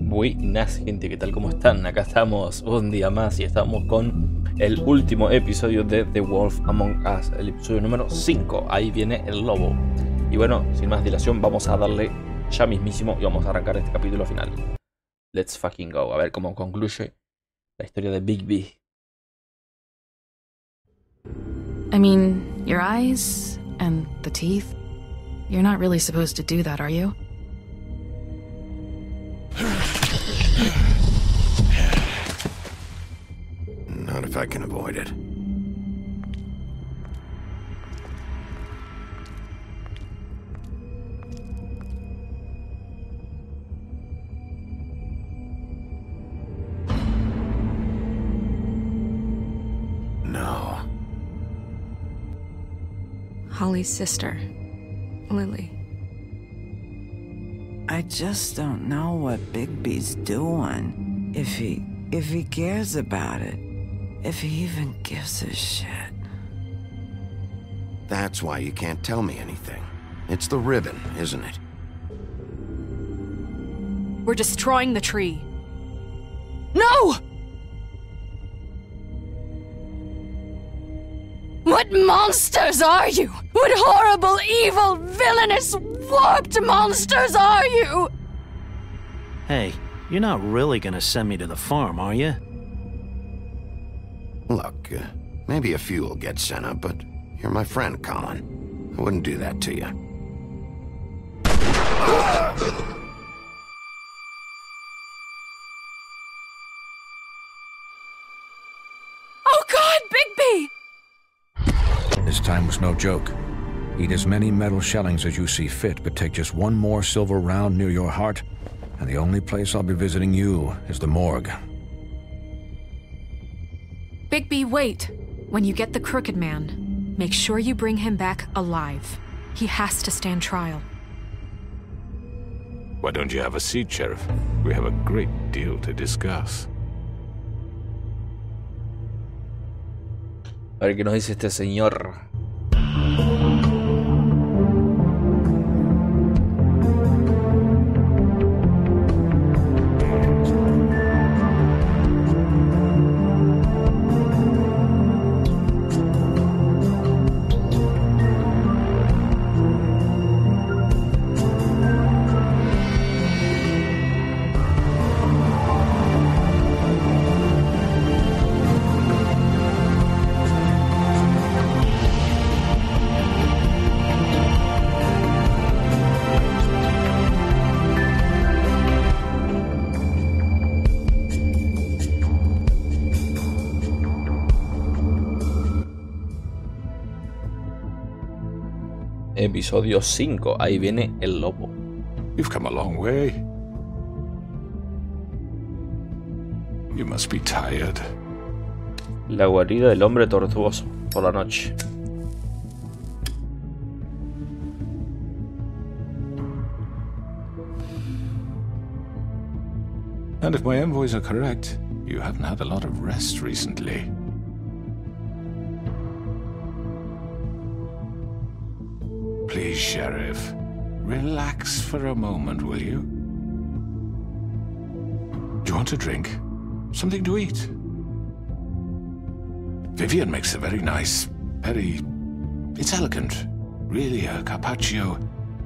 Buenas gente, ¿qué tal? ¿Cómo están? Acá estamos un día más y estamos con el último episodio de The Wolf Among Us, el episodio número 5, ahí viene el lobo. Y bueno, sin más dilación vamos a darle ya mismísimo y vamos a arrancar este capítulo final. Let's fucking go, a ver cómo concluye la historia de Big B. I mean, your eyes and the teeth, you're not really supposed to do that, are you? Not if I can avoid it. No. Holly's sister, Lily. I just don't know what Bigby's doing. If he cares about it. If he even gives a shit. That's why you can't tell me anything. It's the ribbon, isn't it? We're destroying the tree. No! What monsters are you? What horrible, evil, villainous, warped monsters are you? Hey, you're not really gonna send me to the farm, are you? Look, maybe a few will get sent up, but you're my friend, Colin. I wouldn't do that to you. Oh God, Bigby! This time was no joke. Eat as many metal shellings as you see fit, but take just one more silver round near your heart, and the only place I'll be visiting you is the morgue. Bigby, wait. When you get the Crooked Man, make sure you bring him back alive. He has to stand trial. Why don't you have a seat, Sheriff? We have a great deal to discuss. A ver qué nos dice este señor. Episodio 5, ahí viene el lobo. You've come a long way. You must be tired. La guarida del hombre tortuoso, por la noche. And if my envoys are correct, you haven't had a lot of rest recently. Please, Sheriff, relax for a moment, will you? Do you want a drink? Something to eat? Vivian makes a very nice, it's elegant. Really a carpaccio.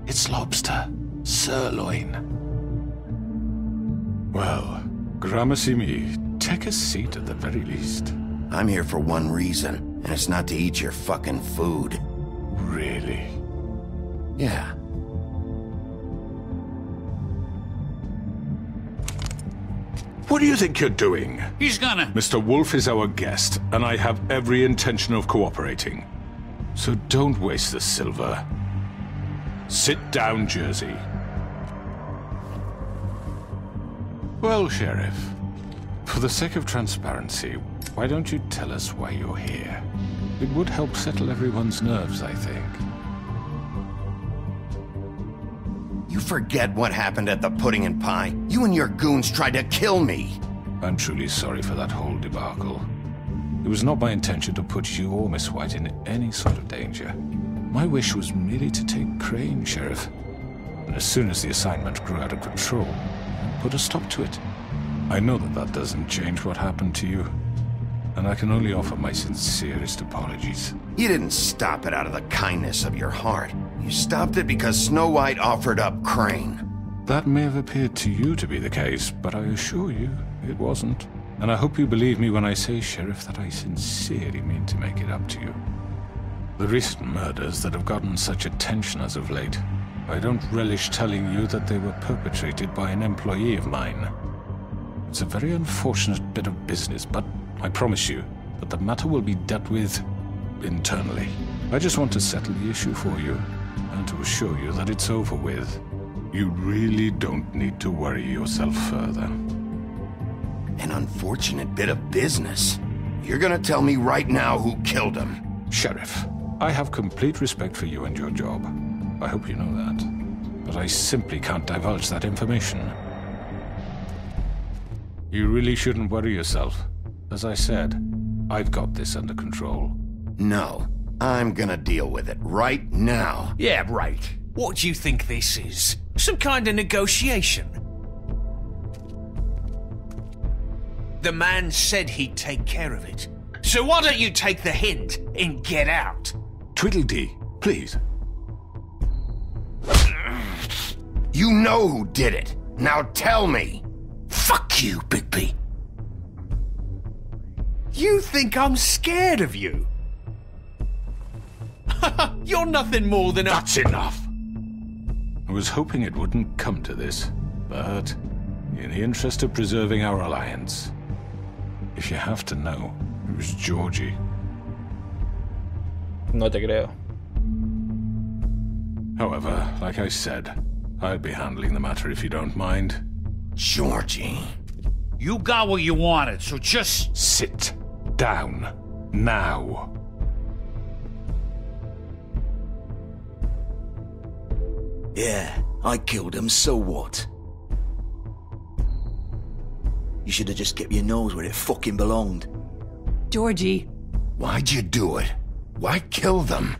It's lobster, sirloin. Well, gramercy me, take a seat at the very least. I'm here for one reason, and it's not to eat your fucking food. Really? Yeah. What do you think you're doing? He's gonna... Mr. Wolf is our guest, and I have every intention of cooperating. So don't waste the silver. Sit down, Jersey. Well, Sheriff, for the sake of transparency, why don't you tell us why you're here? It would help settle everyone's nerves, I think. You forget what happened at the Pudding and Pie. You and your goons tried to kill me. I'm truly sorry for that whole debacle. It was not my intention to put you or Miss White in any sort of danger. My wish was merely to take Crane, Sheriff. And as soon as the assignment grew out of control, I put a stop to it. I know that that doesn't change what happened to you, and I can only offer my sincerest apologies. You didn't stop it out of the kindness of your heart. You stopped it because Snow White offered up Crane. That may have appeared to you to be the case, but I assure you it wasn't. And I hope you believe me when I say, Sheriff, that I sincerely mean to make it up to you. The recent murders that have gotten such attention as of late, I don't relish telling you that they were perpetrated by an employee of mine. It's a very unfortunate bit of business, but I promise you that the matter will be dealt with internally. I just want to settle the issue for you, and to assure you that it's over with. You really don't need to worry yourself further. An unfortunate bit of business. You're gonna tell me right now who killed him. Sheriff, I have complete respect for you and your job. I hope you know that. But I simply can't divulge that information. You really shouldn't worry yourself. As I said, I've got this under control. No, I'm gonna deal with it right now. Yeah, right. What do you think this is? Some kind of negotiation? The man said he'd take care of it. So why don't you take the hint and get out? Tweedledee, please. You know who did it. Now tell me. Fuck you, Bigby. You think I'm scared of you? You're nothing more than a— That's enough! I was hoping it wouldn't come to this, but in the interest of preserving our alliance, if you have to know, it was Georgie. No te creo. However, like I said, I'll be handling the matter if you don't mind. Georgie. You got what you wanted, so just— Sit down. Now. Yeah, I killed him, so what? You should have just kept your nose where it fucking belonged. Georgie. Why'd you do it? Why kill them?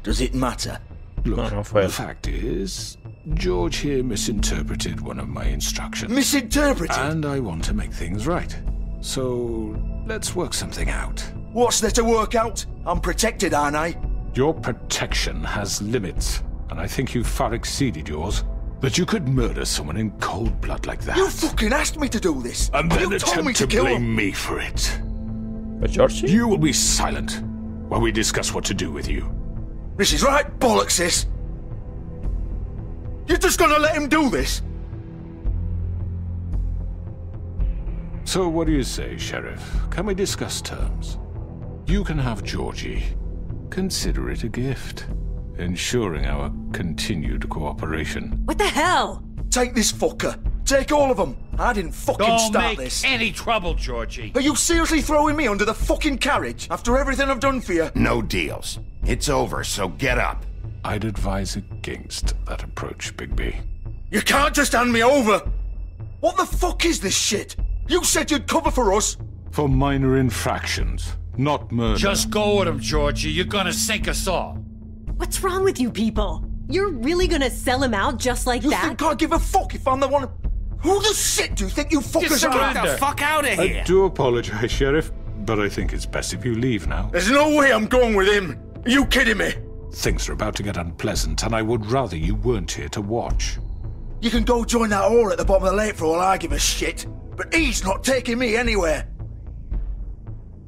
Does it matter? Look, the fact is, George here misinterpreted one of my instructions. Misinterpreted? And I want to make things right. So, let's work something out. What's there to work out? I'm protected, aren't I? Your protection has limits, and I think you've far exceeded yours. That you could murder someone in cold blood like that. You fucking asked me to do this! And then you told me attempt to kill blame him. me for it. But Georgie? You will be silent while we discuss what to do with you. This is right bollocks, sis. You're just gonna let him do this? So what do you say, Sheriff? Can we discuss terms? You can have Georgie. Consider it a gift, ensuring our continued cooperation. What the hell? Take this fucker. Take all of them. I didn't fucking Don't start make this. any trouble, Georgie. Are you seriously throwing me under the fucking carriage after everything I've done for you? No deals. It's over, so get up. I'd advise against that approach, Bigby. You can't just hand me over! What the fuck is this shit? You said you'd cover for us! For minor infractions, not murder. Just go with him, Georgie. You're gonna sink us all. What's wrong with you people? You're really gonna sell him out just like You that? think I give a fuck if I'm the one? Who the shit do you think you fuckers are? Get the fuck out of here! I do apologize, Sheriff, but I think it's best if you leave now. There's no way I'm going with him! Are you kidding me? Things are about to get unpleasant, and I would rather you weren't here to watch. You can go join that whore at the bottom of the lake for all I give a shit, but he's not taking me anywhere.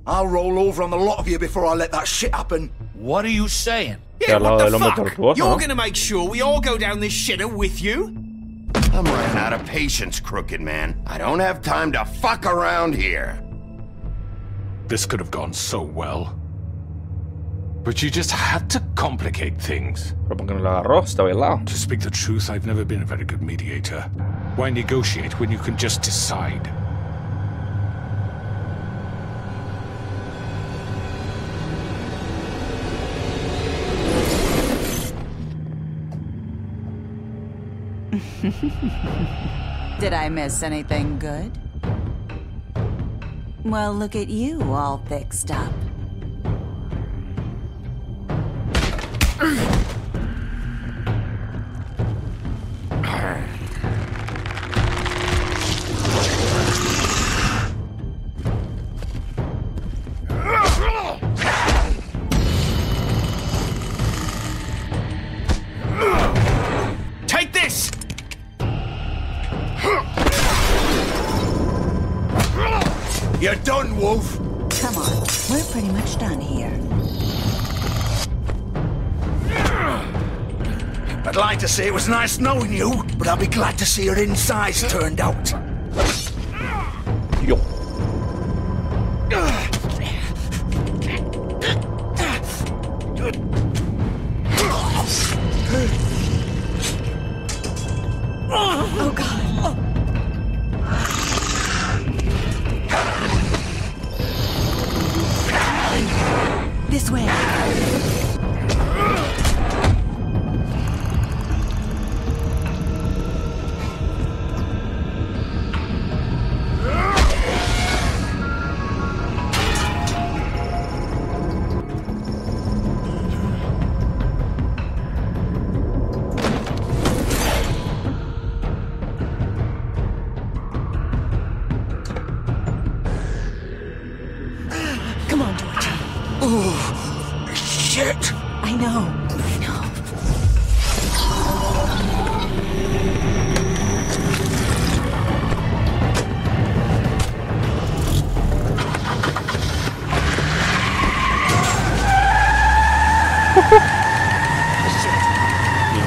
I'll roll over on the lot of you before I let that shit happen. What are you saying? Que al lado del hombre tortuoso, You're ¿no? gonna make sure we all go down this shitter with you? I'm running out of patience, Crooked Man. I don't have time to fuck around here. This could have gone so well. But you just had to complicate things. Pero porque no lo agarró, estaba al lado. To speak the truth, I've never been a very good mediator. Why negotiate when you can just decide? Did I miss anything good? Well, look at you, all fixed up. You're done, Wolf. Come on, we're pretty much done here. I'd like to say it was nice knowing you, but I'll be glad to see your insides turned out. Yo. Oh, God. Oh. This way. Come on, George. Oh, shit. I know. I know.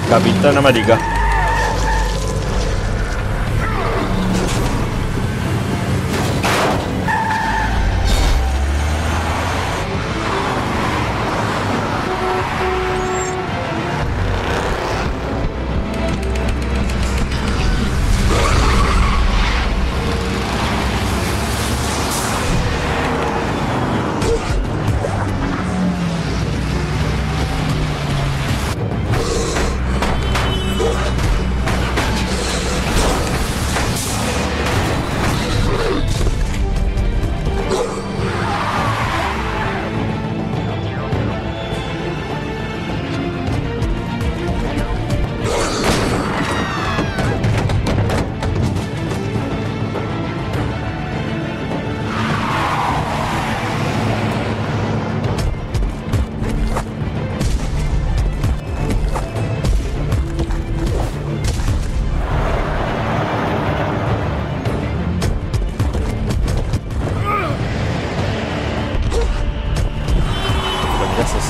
Capitán América.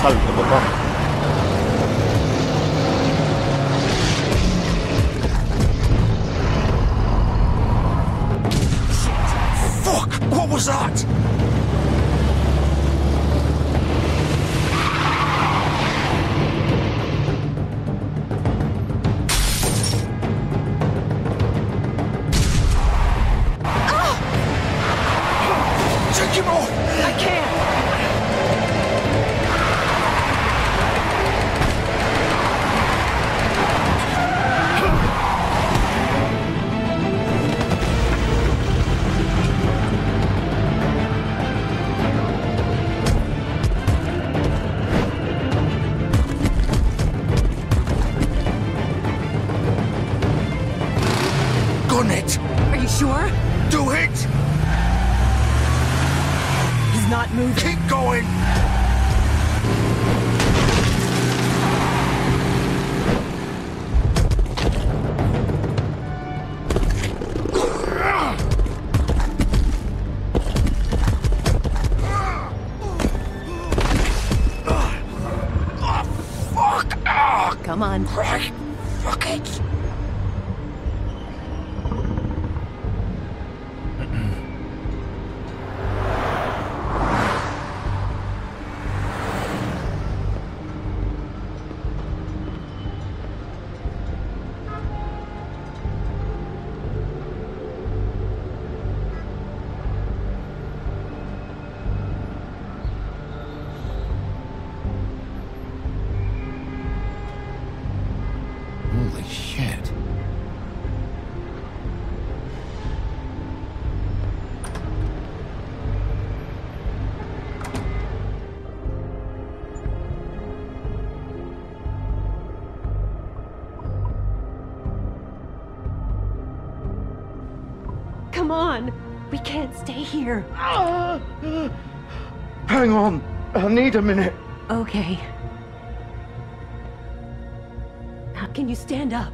Salto, papá. Fuck! What was that? Take him off! I can't. Gun it! Are you sure? Do it! He's not moving. Keep going! Fuck! Come on. Right. Fuck it! Holy shit. Come on. We can't stay here. Hang on. I need a minute. Okay. How can you stand up?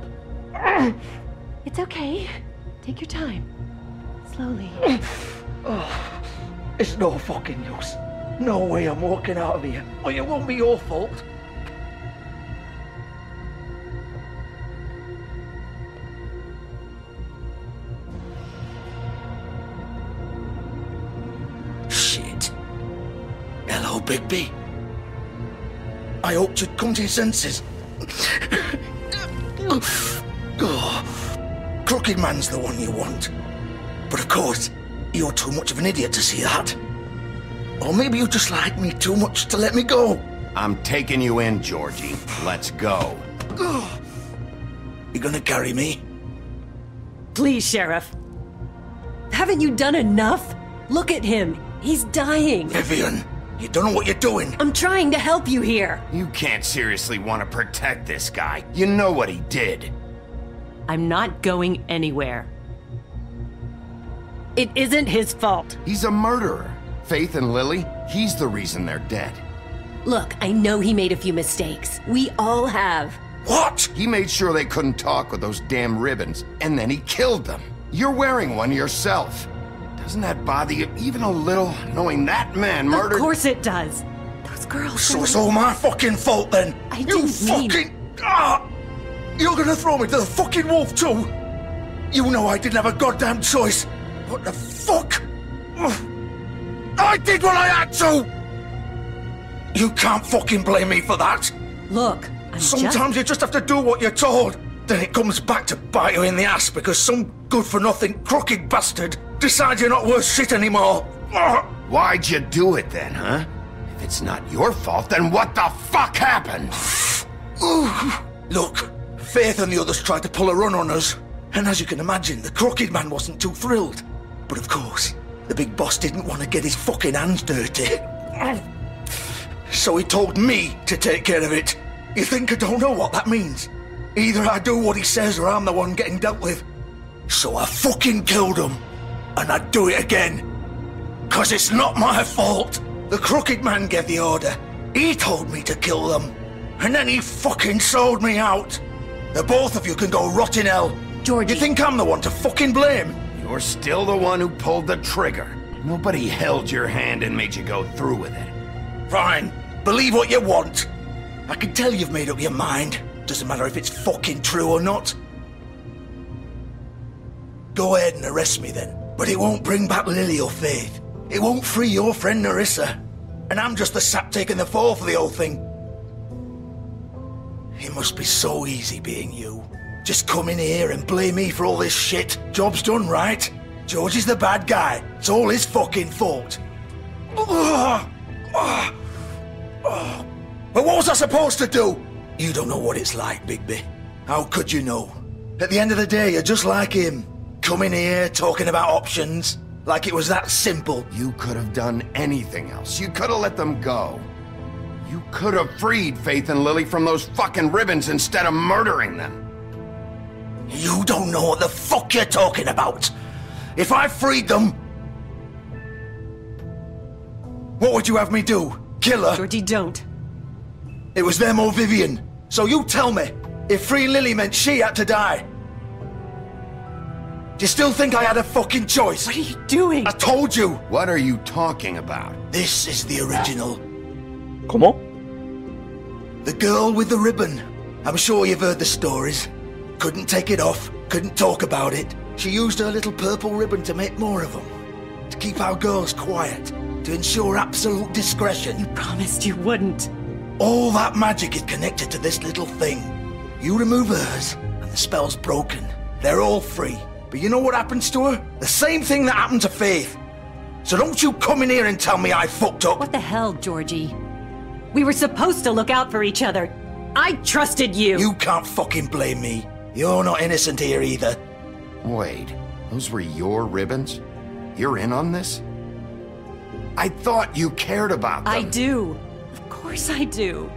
It's okay. Take your time. Slowly. It's no fucking use. No way I'm walking out of here. Or it won't be your fault. Shit. Hello, Bigby. I hoped you'd come to your senses. Oh, Crooked Man's the one you want. But of course, you're too much of an idiot to see that. Or maybe you just like me too much to let me go. I'm taking you in, Georgie. Let's go. You gonna carry me? Please, Sheriff. Haven't you done enough? Look at him. He's dying. Vivian, you don't know what you're doing. I'm trying to help you here. You can't seriously want to protect this guy. You know what he did. I'm not going anywhere. It isn't his fault. He's a murderer. Faith and Lily, he's the reason they're dead. Look, I know he made a few mistakes. We all have. What? He made sure they couldn't talk with those damn ribbons, and then he killed them. You're wearing one yourself. Doesn't that bother you even a little, knowing that man murdered— Of course it does. Those girls— So it's all my fucking fault then? I didn't mean— You're gonna throw me to the fucking wolf too? You know I didn't have a goddamn choice. What the fuck? I did what I had to! You can't fucking blame me for that. Look, Sometimes you just have to do what you're told. Then it comes back to bite you in the ass because some good-for-nothing crooked bastard decides you're not worth shit anymore. Why'd you do it then, huh? If it's not your fault, then what the fuck happened? Look, Faith and the others tried to pull a run on us. And as you can imagine, the Crooked Man wasn't too thrilled. But of course, the big boss didn't want to get his fucking hands dirty. So he told me to take care of it. You think I don't know what that means? Either I do what he says or I'm the one getting dealt with. So I fucking killed him. And I'd do it again. 'Cause it's not my fault. The Crooked Man gave the order. He told me to kill them. And then he fucking sold me out. The both of you can go rot in hell. Georgie. You think I'm the one to fucking blame? You're still the one who pulled the trigger. Nobody held your hand and made you go through with it. Fine. Believe what you want. I can tell you've made up your mind. Doesn't matter if it's fucking true or not. Go ahead and arrest me then. But it won't bring back Lily or Faith. It won't free your friend Nerissa. And I'm just the sap taking the fall for the whole thing. It must be so easy being you. Just come in here and blame me for all this shit. Job's done, right? George is the bad guy. It's all his fucking fault. But what was I supposed to do? You don't know what it's like, Bigby. How could you know? At the end of the day, you're just like him. Coming here, talking about options. Like it was that simple. You could have done anything else. You could have let them go. You could have freed Faith and Lily from those fucking ribbons instead of murdering them. You don't know what the fuck you're talking about. If I freed them... What would you have me do? Kill her? Georgie, don't. It was them or Vivian. So you tell me, if freeing Lily meant she had to die, do you still think I had a fucking choice? What are you doing? I told you. What are you talking about? This is the original. ¿Cómo? The girl with the ribbon. I'm sure you've heard the stories. Couldn't take it off, couldn't talk about it. She used her little purple ribbon to make more of them. To keep our girls quiet. To ensure absolute discretion. You promised you wouldn't. All that magic is connected to this little thing. You remove hers, and the spell's broken. They're all free. But you know what happens to her? The same thing that happened to Faith. So don't you come in here and tell me I fucked up. What the hell, Georgie? We were supposed to look out for each other. I trusted you. You can't fucking blame me. You're not innocent here either. Wait, those were your ribbons? You're in on this? I thought you cared about them. I do. Of course I do.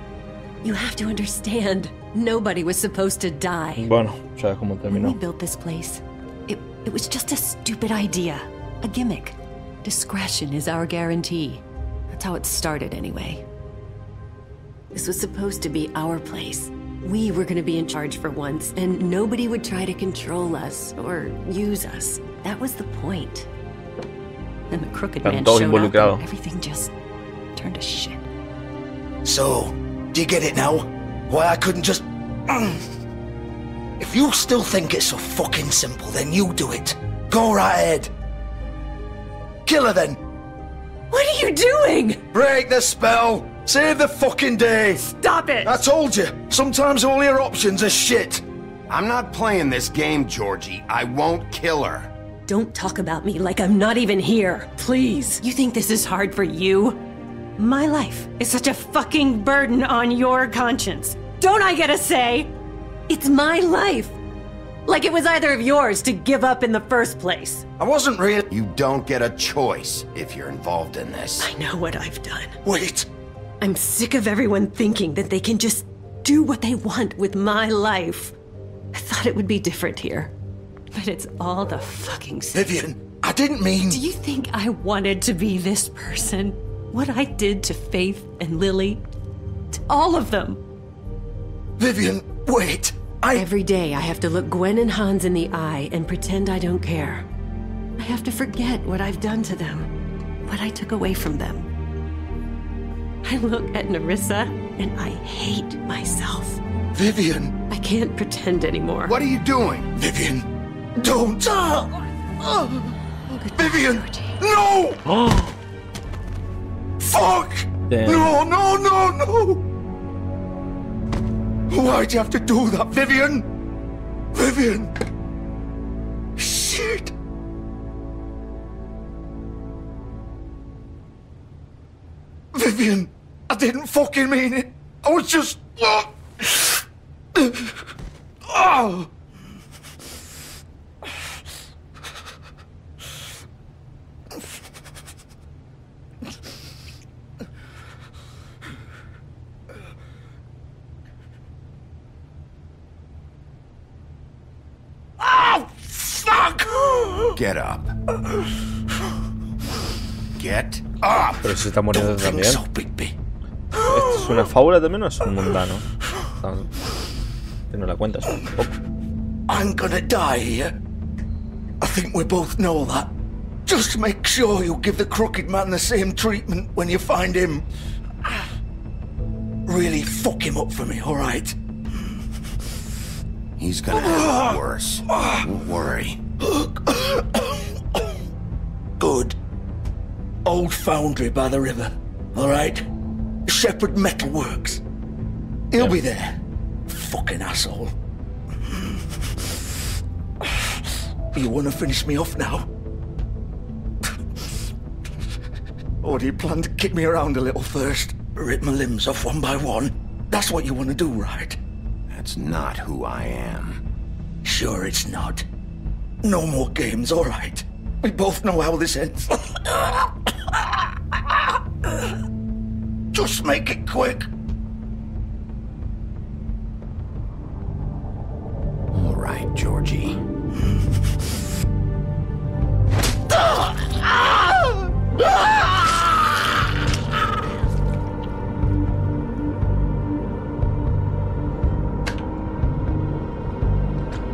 You have to understand. Nobody was supposed to die. Bueno, ya como When we terminó. built this place, it was just a stupid idea. A gimmick. Discretion is our guarantee. That's how it started anyway. This was supposed to be our place. We were going to be in charge for once, and nobody would try to control us or use us. That was the point. and the crooked Están man todos showed up, involucrados. and everything just turned to shit. So, do you get it now? Why I couldn't just... If you still think it's so fucking simple, then you do it. Go right ahead. Kill her then. What are you doing? Break the spell. Save the fucking day. Stop it. I told you, sometimes all your options are shit. I'm not playing this game, Georgie. I won't kill her. Don't talk about me like I'm not even here, please. You think this is hard for you? My life is such a fucking burden on your conscience. Don't I get a say? It's my life. Like it was either of yours to give up in the first place. I wasn't real. You don't get a choice if you're involved in this. I know what I've done. Wait. I'm sick of everyone thinking that they can just do what they want with my life. I thought it would be different here. But it's all the fucking same. Vivian, I didn't mean... Do you think I wanted to be this person? What I did to Faith and Lily? To all of them? Vivian, wait. Every day I have to look Gwen and Hans in the eye and pretend I don't care. I have to forget what I've done to them, what I took away from them. I look at Nerissa and I hate myself. Vivian. I can't pretend anymore. What are you doing? Vivian, don't. Vivian, no! Fuck! Damn. No, no, no, no! Why'd you have to do that, Vivian? Vivian! Shit! Vivian, I didn't fucking mean it. I was just... Oh! Get up. Get up. Pero se está muriendo también. ¿Esto es una fábula también o es un mundano? No la cuentas un poco. I'm gonna die here. I think we both know that. Just make sure you give the crooked man the same treatment when you find him. Really fuck him up for me, alright? He's gonna have it worse. Don't worry. Good. Old foundry by the river, alright? Shepherd Metal Works. He'll be there. Fucking asshole. You wanna finish me off now? Or do you plan to kick me around a little first? Rip my limbs off one by one? That's what you wanna do, right? That's not who I am. Sure it's not. No more games, alright? We both know how this ends. Just make it quick. All right, Georgie.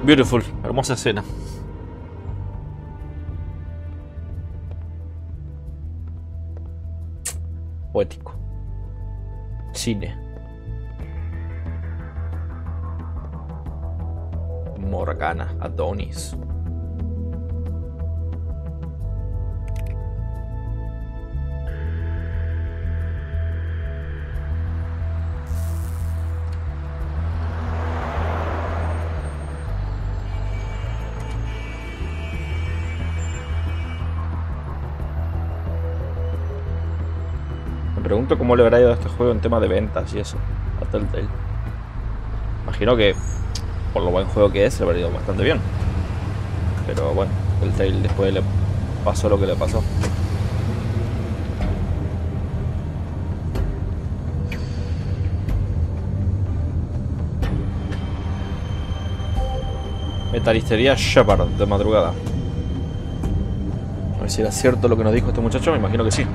Beautiful, hermosa escena. Poético. Cine. Morgana, Adonis. Me pregunto cómo le habrá ido a este juego en tema de ventas y eso, a Telltale. Imagino que, por lo buen juego que es, le habrá ido bastante bien. Pero bueno, Telltale después le pasó lo que le pasó. Metalistería Shepard de madrugada. A ver si era cierto lo que nos dijo este muchacho, me imagino que sí.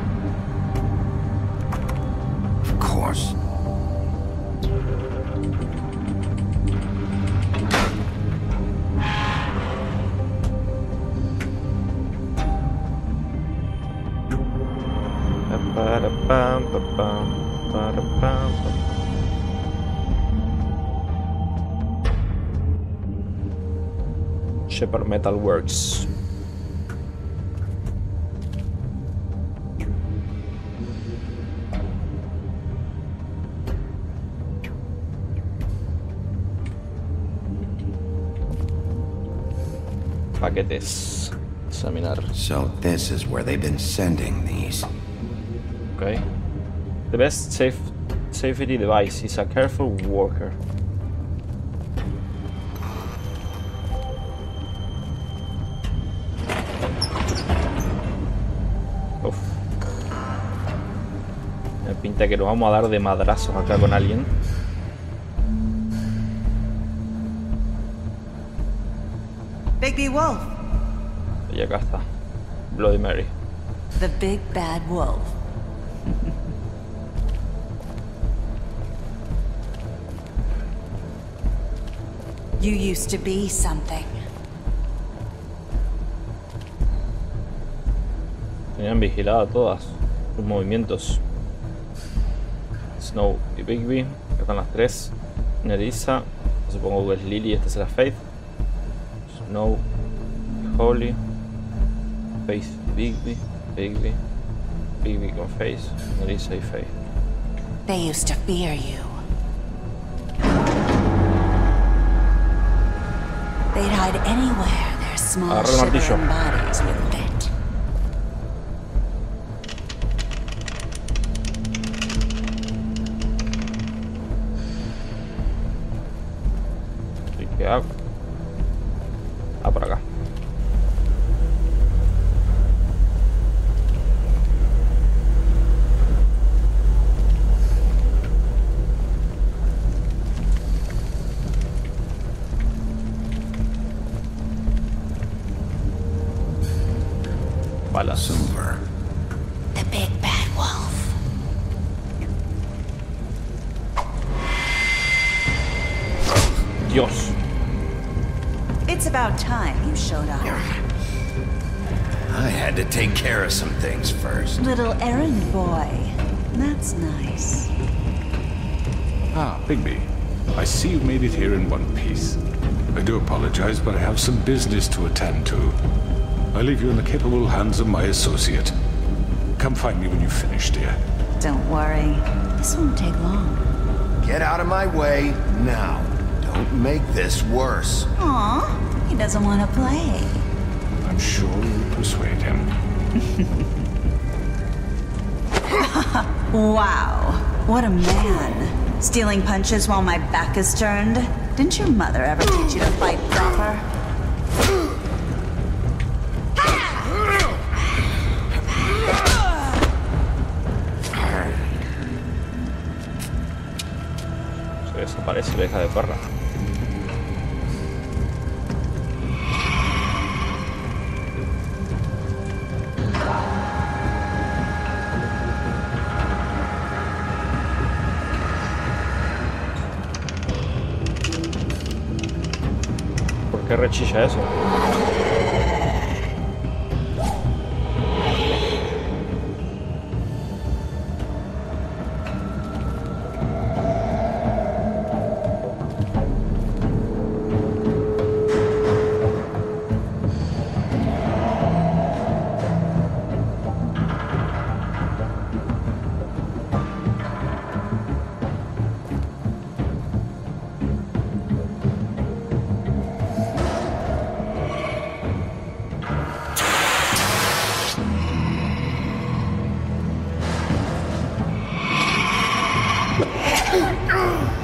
Shepard Metal Works. Paquetes. Examinar. So this is where they've been sending these. Okay. The best safety device is a careful worker. Uf. Me pinta que nos vamos a dar de madrazos acá con alguien. Big Wolf. Y acá está. Bloody Mary. The big bad wolf. You used to be something. Tenían vigilado todas sus movimientos. Snow y Bigby. Acá están las tres. Nerissa. Supongo que es Lily. Esta será Faith. Snow y Holly. Faith y Bigby. Bigby con Faith. Nerissa y Faith. They used to fear you. They'd hide anywhere their small shivering bodies would fit. ¿Y qué hago? Ah, por acá. Balas. The big bad wolf. Dios. It's about time you showed up. I had to take care of some things first. Little errand boy. That's nice. Ah, Bigby. I see you made it here in one piece. I do apologize, but I have some business to attend to. I leave you in the capable hands of my associate. Come find me when you've finished, dear. Don't worry. This won't take long. Get out of my way now. Don't make this worse. Aw, he doesn't want to play. I'm sure you'll persuade him. Wow, what a man. Stealing punches while my back is turned? Didn't your mother ever teach you to fight proper? Se desaparece la hija de perra. ¿Por qué rechilla eso?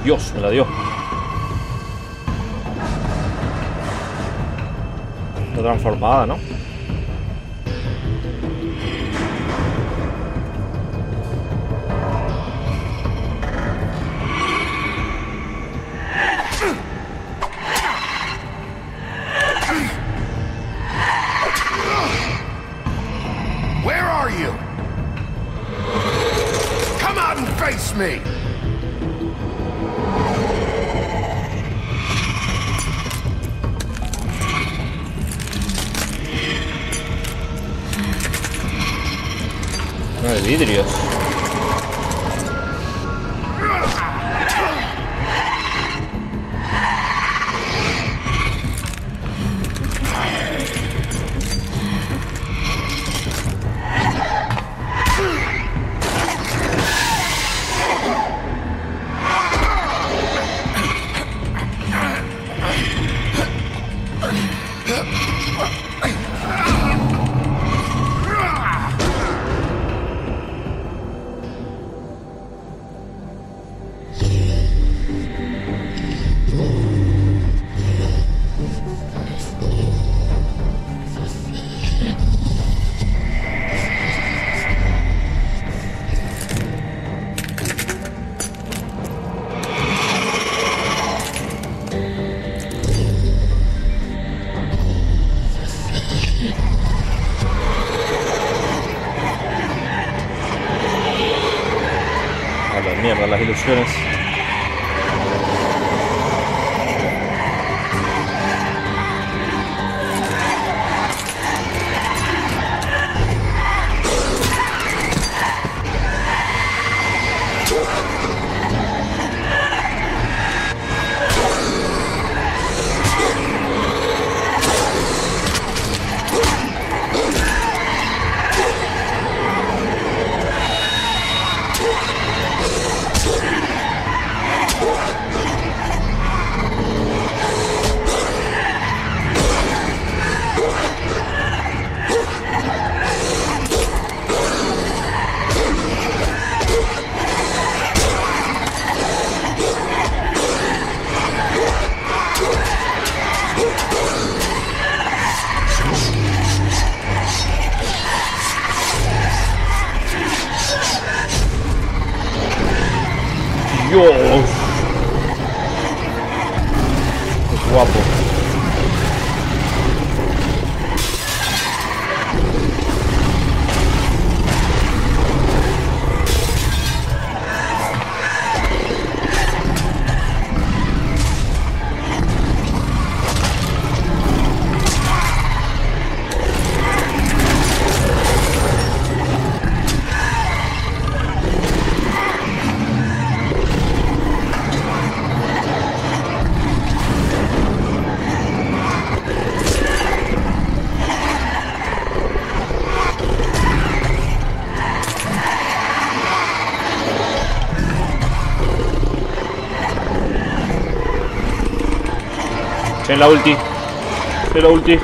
Dios, me la dio. Está transformada, ¿no? Where are you? Come out and face me! No, de vidrios. Todas las ilusiones. Dios. Qué guapo. En la ulti. En la ulti.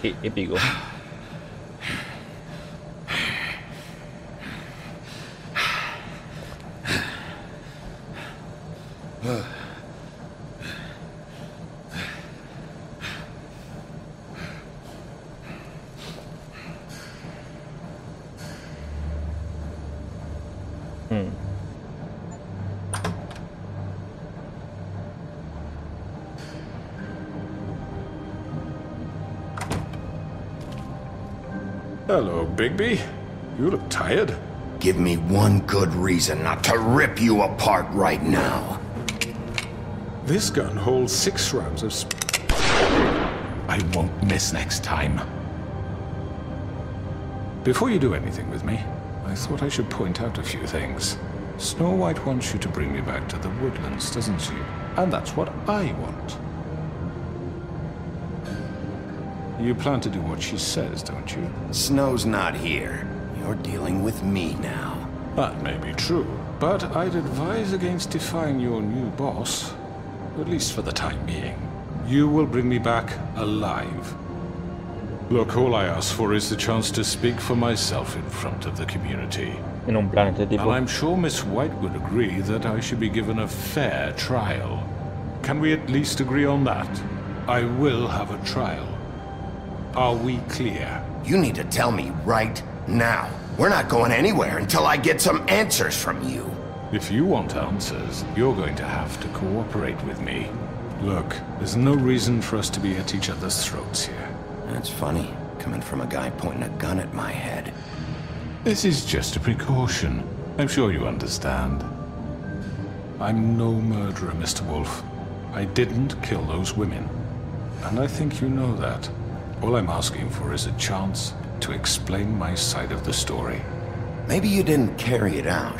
Qué épico. Hello, Bigby. You look tired. Give me one good reason not to rip you apart right now. This gun holds 6 rounds of I won't miss next time. Before you do anything with me, I thought I should point out a few things. Snow White wants you to bring me back to the woodlands, doesn't she? And that's what I want. You plan to do what she says, don't you? Snow's not here. You're dealing with me now. That may be true, but I'd advise against defying your new boss, at least for the time being. You will bring me back alive. Look, all I ask for is the chance to speak for myself in front of the community. En un plan este tipo. And I'm sure Miss White would agree that I should be given a fair trial. Can we at least agree on that? I will have a trial. Are we clear? You need to tell me right now. We're not going anywhere until I get some answers from you. If you want answers, you're going to have to cooperate with me. Look, there's no reason for us to be at each other's throats here. That's funny, coming from a guy pointing a gun at my head. This is just a precaution. I'm sure you understand. I'm no murderer, Mr. Wolf. I didn't kill those women. And I think you know that. All I'm asking for is a chance to explain my side of the story. Maybe you didn't carry it out,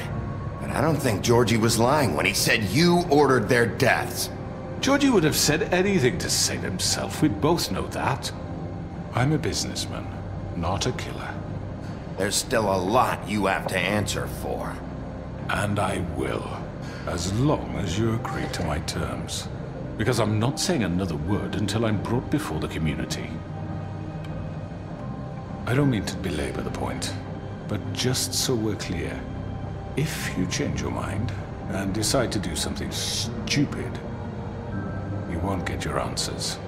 but But I don't think Georgie was lying when he said you ordered their deaths. Georgie would have said anything to save himself. We both know that. I'm a businessman, not a killer. There's still a lot you have to answer for. And I will, as long as you agree to my terms. Because I'm not saying another word until I'm brought before the community. I don't mean to belabor the point, but just so we're clear, if you change your mind and decide to do something stupid, you won't get your answers,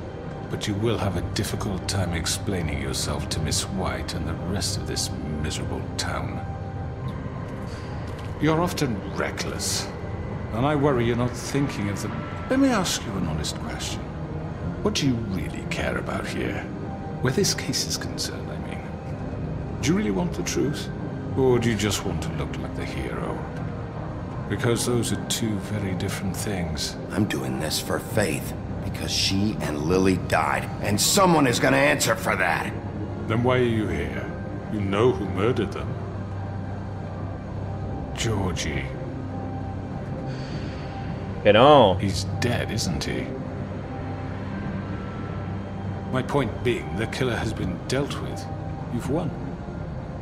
but you will have a difficult time explaining yourself to Miss White and the rest of this miserable town. You're often reckless, and I worry you're not thinking of the... Let me ask you an honest question. What do you really care about here? Where this case is concerned, I mean. Do you really want the truth? Or do you just want to look like the hero? Because those are two very different things. I'm doing this for Faith, because she and Lily died, and someone is gonna answer for that. Then why are you here? You know who murdered them. Georgie. Que no. He's dead, isn't he? My point being, the killer has been dealt with. You've won.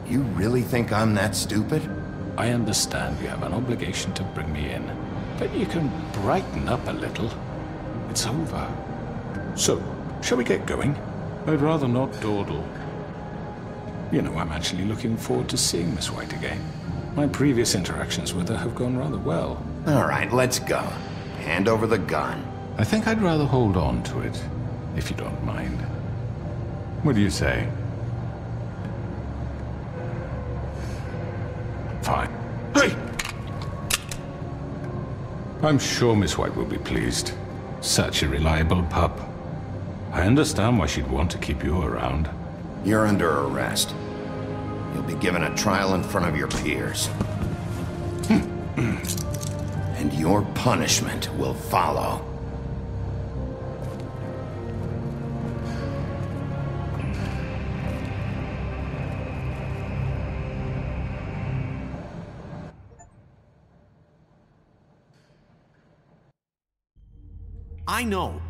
You really think I'm that stupid? I understand you have an obligation to bring me in, but you can brighten up a little. It's over. So, shall we get going? I'd rather not dawdle. You know, I'm actually looking forward to seeing Miss White again. My previous interactions with her have gone rather well. All right, let's go. Hand over the gun. I think I'd rather hold on to it, if you don't mind. What do you say? Fine. Hey! I'm sure Miss White will be pleased. Such a reliable pup. I understand why she'd want to keep you around. You're under arrest. You'll be given a trial in front of your peers. And your punishment will follow.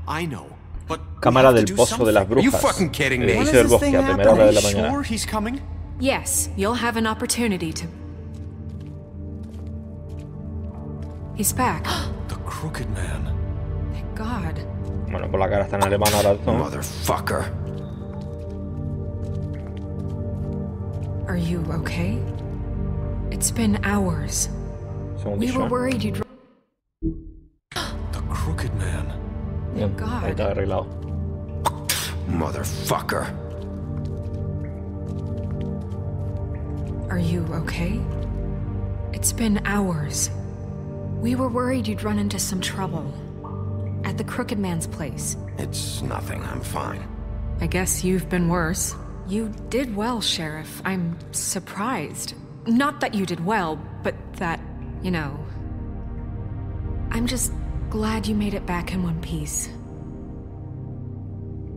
I know, but Cámara del Pozo de las Brujas. You fucking kidding me? Inicio del bosque a primera hora de la mañana. Sure he's coming? Yes, you'll have an opportunity to... He's back. The Crooked Man. Thank God. Bueno, por la cara está en alemán ahora, ¿no? Motherfucker. Are you okay? It's been hours. We were worried you'd... The Crooked Man. Bien, God. ahí está arreglado. Motherfucker. Are you okay? It's been hours. We were worried you'd run into some trouble. At the Crooked Man's place. It's nothing, I'm fine. I guess you've been worse. You did well, Sheriff. I'm surprised. Not that you did well, but that, you know... I'm just glad you made it back in one piece.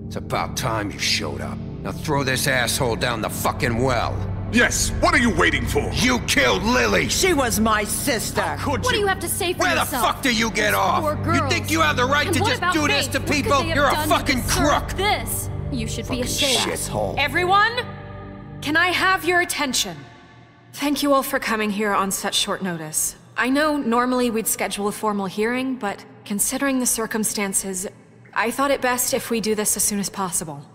It's about time you showed up. Now throw this asshole down the fucking well. Yes, what are you waiting for? You killed Lily! She was my sister! Could What do you have to say for Where yourself? the fuck do you get off? Poor You girls. think you have the right And to what just about do this Faith? to What could people? they have You're a done to fucking deserve crook! This. You should be ashamed. Shithole. Everyone, can I have your attention? Thank you all for coming here on such short notice. I know normally we'd schedule a formal hearing, but considering the circumstances, I thought it best if we do this as soon as possible.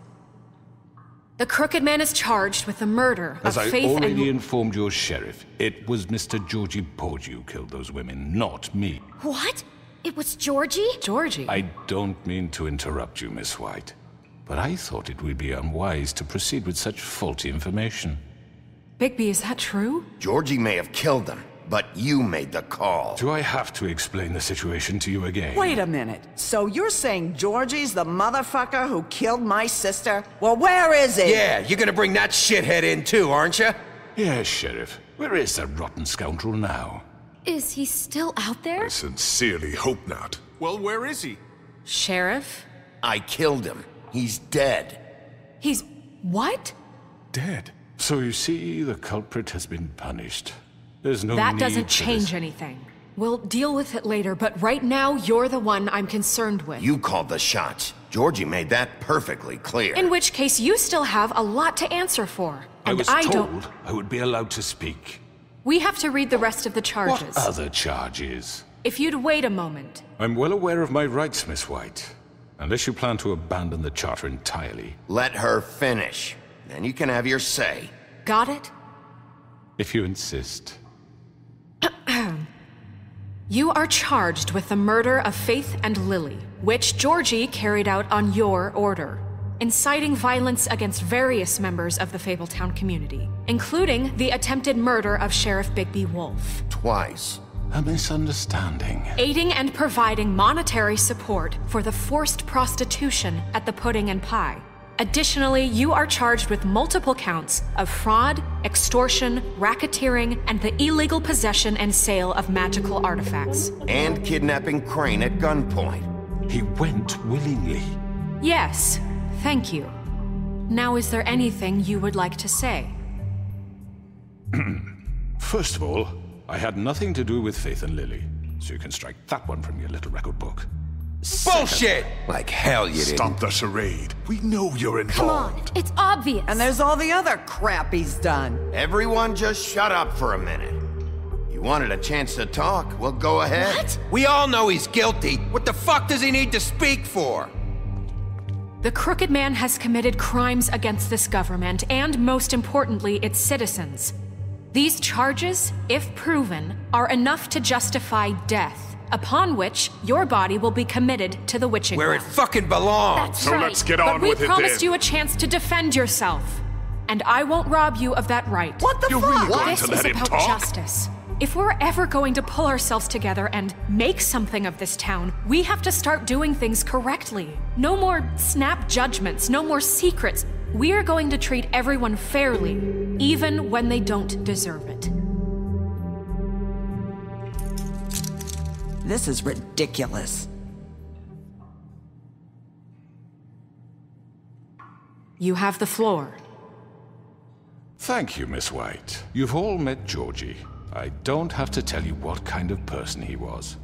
The Crooked Man is charged with the murder As of I Faith already and... informed your sheriff, it was Mr. Georgie Porgy who killed those women, not me. What? It was Georgie? Georgie? I don't mean to interrupt you, Miss White, but I thought it would be unwise to proceed with such faulty information. Bigby, is that true? Georgie may have killed them, but you made the call. Do I have to explain the situation to you again? Wait a minute. So you're saying Georgie's the motherfucker who killed my sister? Well, where is he? Yeah, you're gonna bring that shithead in too, aren't you? Yes, Sheriff. Where is that rotten scoundrel now? Is he still out there? I sincerely hope not. Well, where is he? Sheriff? I killed him. He's dead. He's... what? Dead. So you see, the culprit has been punished. There's no That need doesn't for change this. anything. We'll deal with it later, but right now, you're the one I'm concerned with. You called the shots. Georgie made that perfectly clear. In which case, you still have a lot to answer for. I And was I told don't... I would be allowed to speak. We have to read the rest of the charges. What other charges? If you'd wait a moment. I'm well aware of my rights, Miss White. Unless you plan to abandon the charter entirely. Let her finish. Then you can have your say. Got it? If you insist. You are charged with the murder of Faith and Lily, which Georgie carried out on your order, inciting violence against various members of the Fabletown community, including the attempted murder of Sheriff Bigby Wolf. Twice. A misunderstanding. Aiding and providing monetary support for the forced prostitution at the Pudding and Pie. Additionally, you are charged with multiple counts of fraud, extortion, racketeering, and the illegal possession and sale of magical artifacts. And kidnapping Crane at gunpoint. He went willingly. Yes, thank you. Now, is there anything you would like to say? First of all, I had nothing to do with Faith and Lily, so you can strike that one from your little record book. Bullshit! Like hell you didn't. Stop the charade. We know you're Come on, involved. it's obvious. And there's all the other crap he's done. Everyone just shut up for a minute. You wanted a chance to talk, well go ahead. What? We all know he's guilty. What the fuck does he need to speak for? The Crooked Man has committed crimes against this government and, most importantly, its citizens. These charges, if proven, are enough to justify death, upon which your body will be committed to the witching Where it well. fucking belongs. That's So right. let's get But on we with it promised then. you a chance to defend yourself, and I won't rob you of that right. What the You're fuck? really going This to is let him about talk? justice. If we're ever going to pull ourselves together and make something of this town, we have to start doing things correctly. No more snap judgments, no more secrets. We're going to treat everyone fairly, even when they don't deserve it. This is ridiculous. You have the floor. Thank you, Miss White. You've all met Georgie. I don't have to tell you what kind of person he was.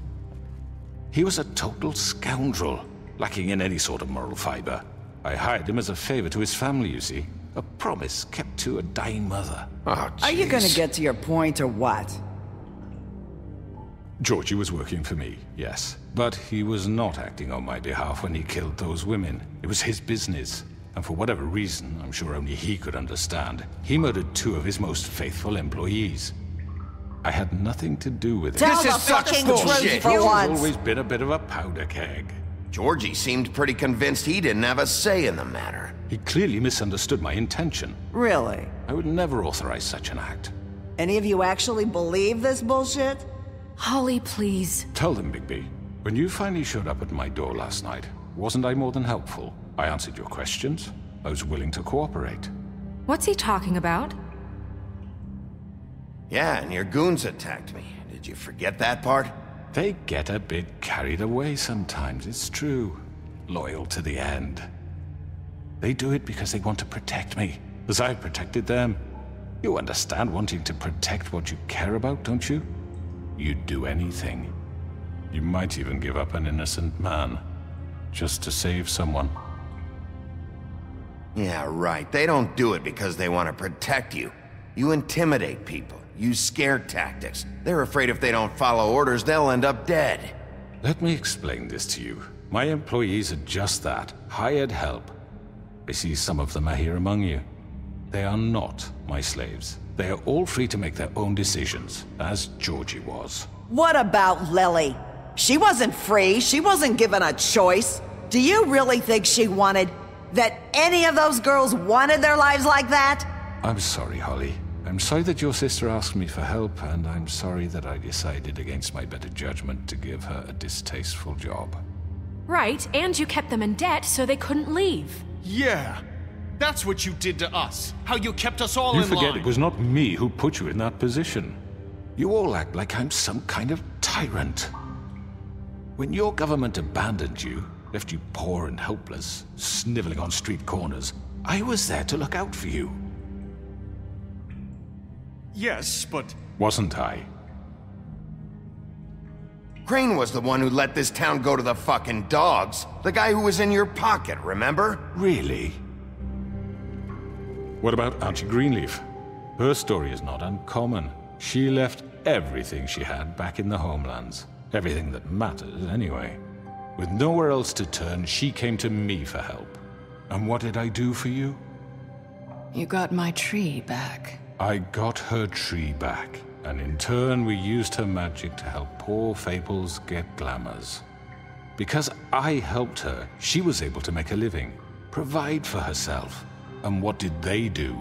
He was a total scoundrel, lacking in any sort of moral fiber. I hired him as a favor to his family, you see. A promise kept to a dying mother. Oh, Are you gonna jeez. get to your point or what? Georgie was working for me, yes. But he was not acting on my behalf when he killed those women. It was his business. And for whatever reason, I'm sure only he could understand, he murdered 2 of his most faithful employees. I had nothing to do with it. Tell This the is such fucking bullshit. truth for He's once. always been a bit of a powder keg. Georgie seemed pretty convinced he didn't have a say in the matter. He clearly misunderstood my intention. Really? I would never authorize such an act. Any of you actually believe this bullshit? Holly, please. Tell them, Bigby. When you finally showed up at my door last night, wasn't I more than helpful? I answered your questions. I was willing to cooperate. What's he talking about? Yeah, and your goons attacked me. Did you forget that part? They get a bit carried away sometimes, it's true. Loyal to the end. They do it because they want to protect me, as I've protected them. You understand wanting to protect what you care about, don't you? You'd do anything. You might even give up an innocent man, just to save someone. Yeah, right. They don't do it because they want to protect you. You intimidate people, use scare tactics. They're afraid if they don't follow orders, they'll end up dead. Let me explain this to you. My employees are just that, hired help. I see some of them are here among you. They are not my slaves. They are all free to make their own decisions, as Georgie was. What about Lily? She wasn't free. She wasn't given a choice. Do you really think she wanted... that any of those girls wanted their lives like that? I'm sorry, Holly. I'm sorry that your sister asked me for help, and I'm sorry that I decided against my better judgment to give her a distasteful job. Right, and you kept them in debt so they couldn't leave. Yeah. That's what you did to us. How you kept us all You in forget line. it was not me who put you in that position. You all act like I'm some kind of tyrant. When your government abandoned you, left you poor and helpless, sniveling on street corners, I was there to look out for you. Yes, but wasn't I? Crane was the one who let this town go to the fucking dogs. The guy who was in your pocket, remember? Really? What about Auntie Greenleaf? Her story is not uncommon. She left everything she had back in the homelands. Everything that mattered, anyway. With nowhere else to turn, she came to me for help. And what did I do for you? You got my tree back. I got her tree back. And in turn, we used her magic to help poor Fables get glamours. Because I helped her, she was able to make a living, provide for herself. And what did they do?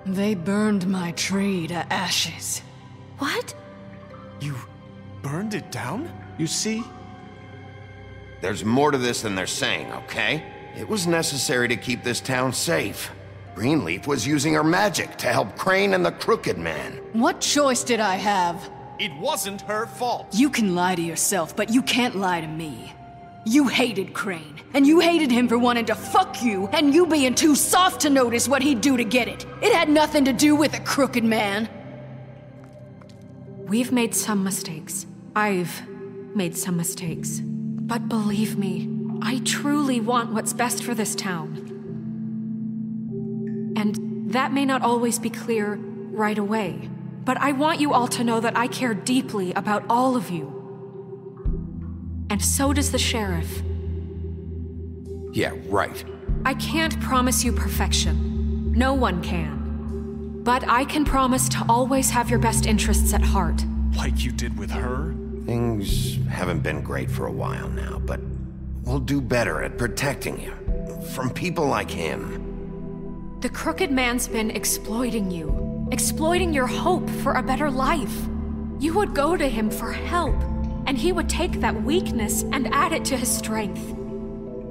They burned my tree to ashes. What? You burned it down? You see? There's more to this than they're saying, okay? It was necessary to keep this town safe. Greenleaf was using her magic to help Crane and the Crooked Man. What choice did I have? It wasn't her fault. You can lie to yourself, but you can't lie to me. You hated Crane, and you hated him for wanting to fuck you, and you being too soft to notice what he'd do to get it. It had nothing to do with the Crooked Man. We've made some mistakes. I've made some mistakes. But believe me, I truly want what's best for this town. And that may not always be clear right away, but I want you all to know that I care deeply about all of you. And so does the sheriff. Yeah, right. I can't promise you perfection. No one can. But I can promise to always have your best interests at heart. Like you did with her? Things haven't been great for a while now, but we'll do better at protecting you from people like him. The Crooked Man's been exploiting you, exploiting your hope for a better life. You would go to him for help, and he would take that weakness and add it to his strength.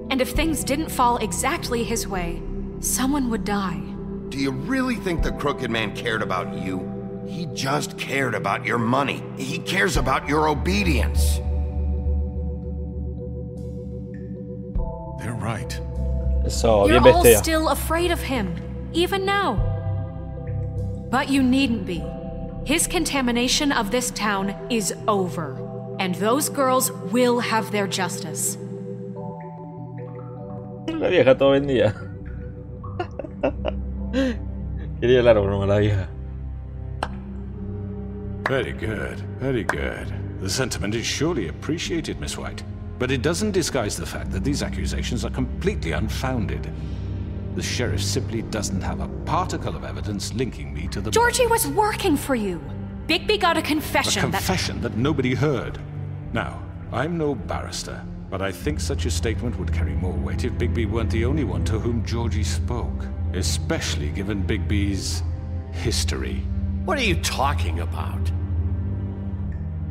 And if things didn't fall exactly his way, someone would die. Do you really think the Crooked Man cared about you? He just cared about your money. He cares about your obedience. They're right. So, You're bien all bestia. still afraid of him, even now. But you needn't be. His contamination of this town is over, and those girls will have their justice. La vieja todo vendía. Quería el árbol, no la vieja. Very good, very good. The sentiment is surely appreciated, Miss White. But it doesn't disguise the fact that these accusations are completely unfounded. The sheriff simply doesn't have a particle of evidence linking me to the... Georgie was working for you. Bigby got a confession A confession that nobody heard. Now, I'm no barrister, but I think such a statement would carry more weight if Bigby weren't the only one to whom Georgie spoke. Especially given Bigby's history. What are you talking about?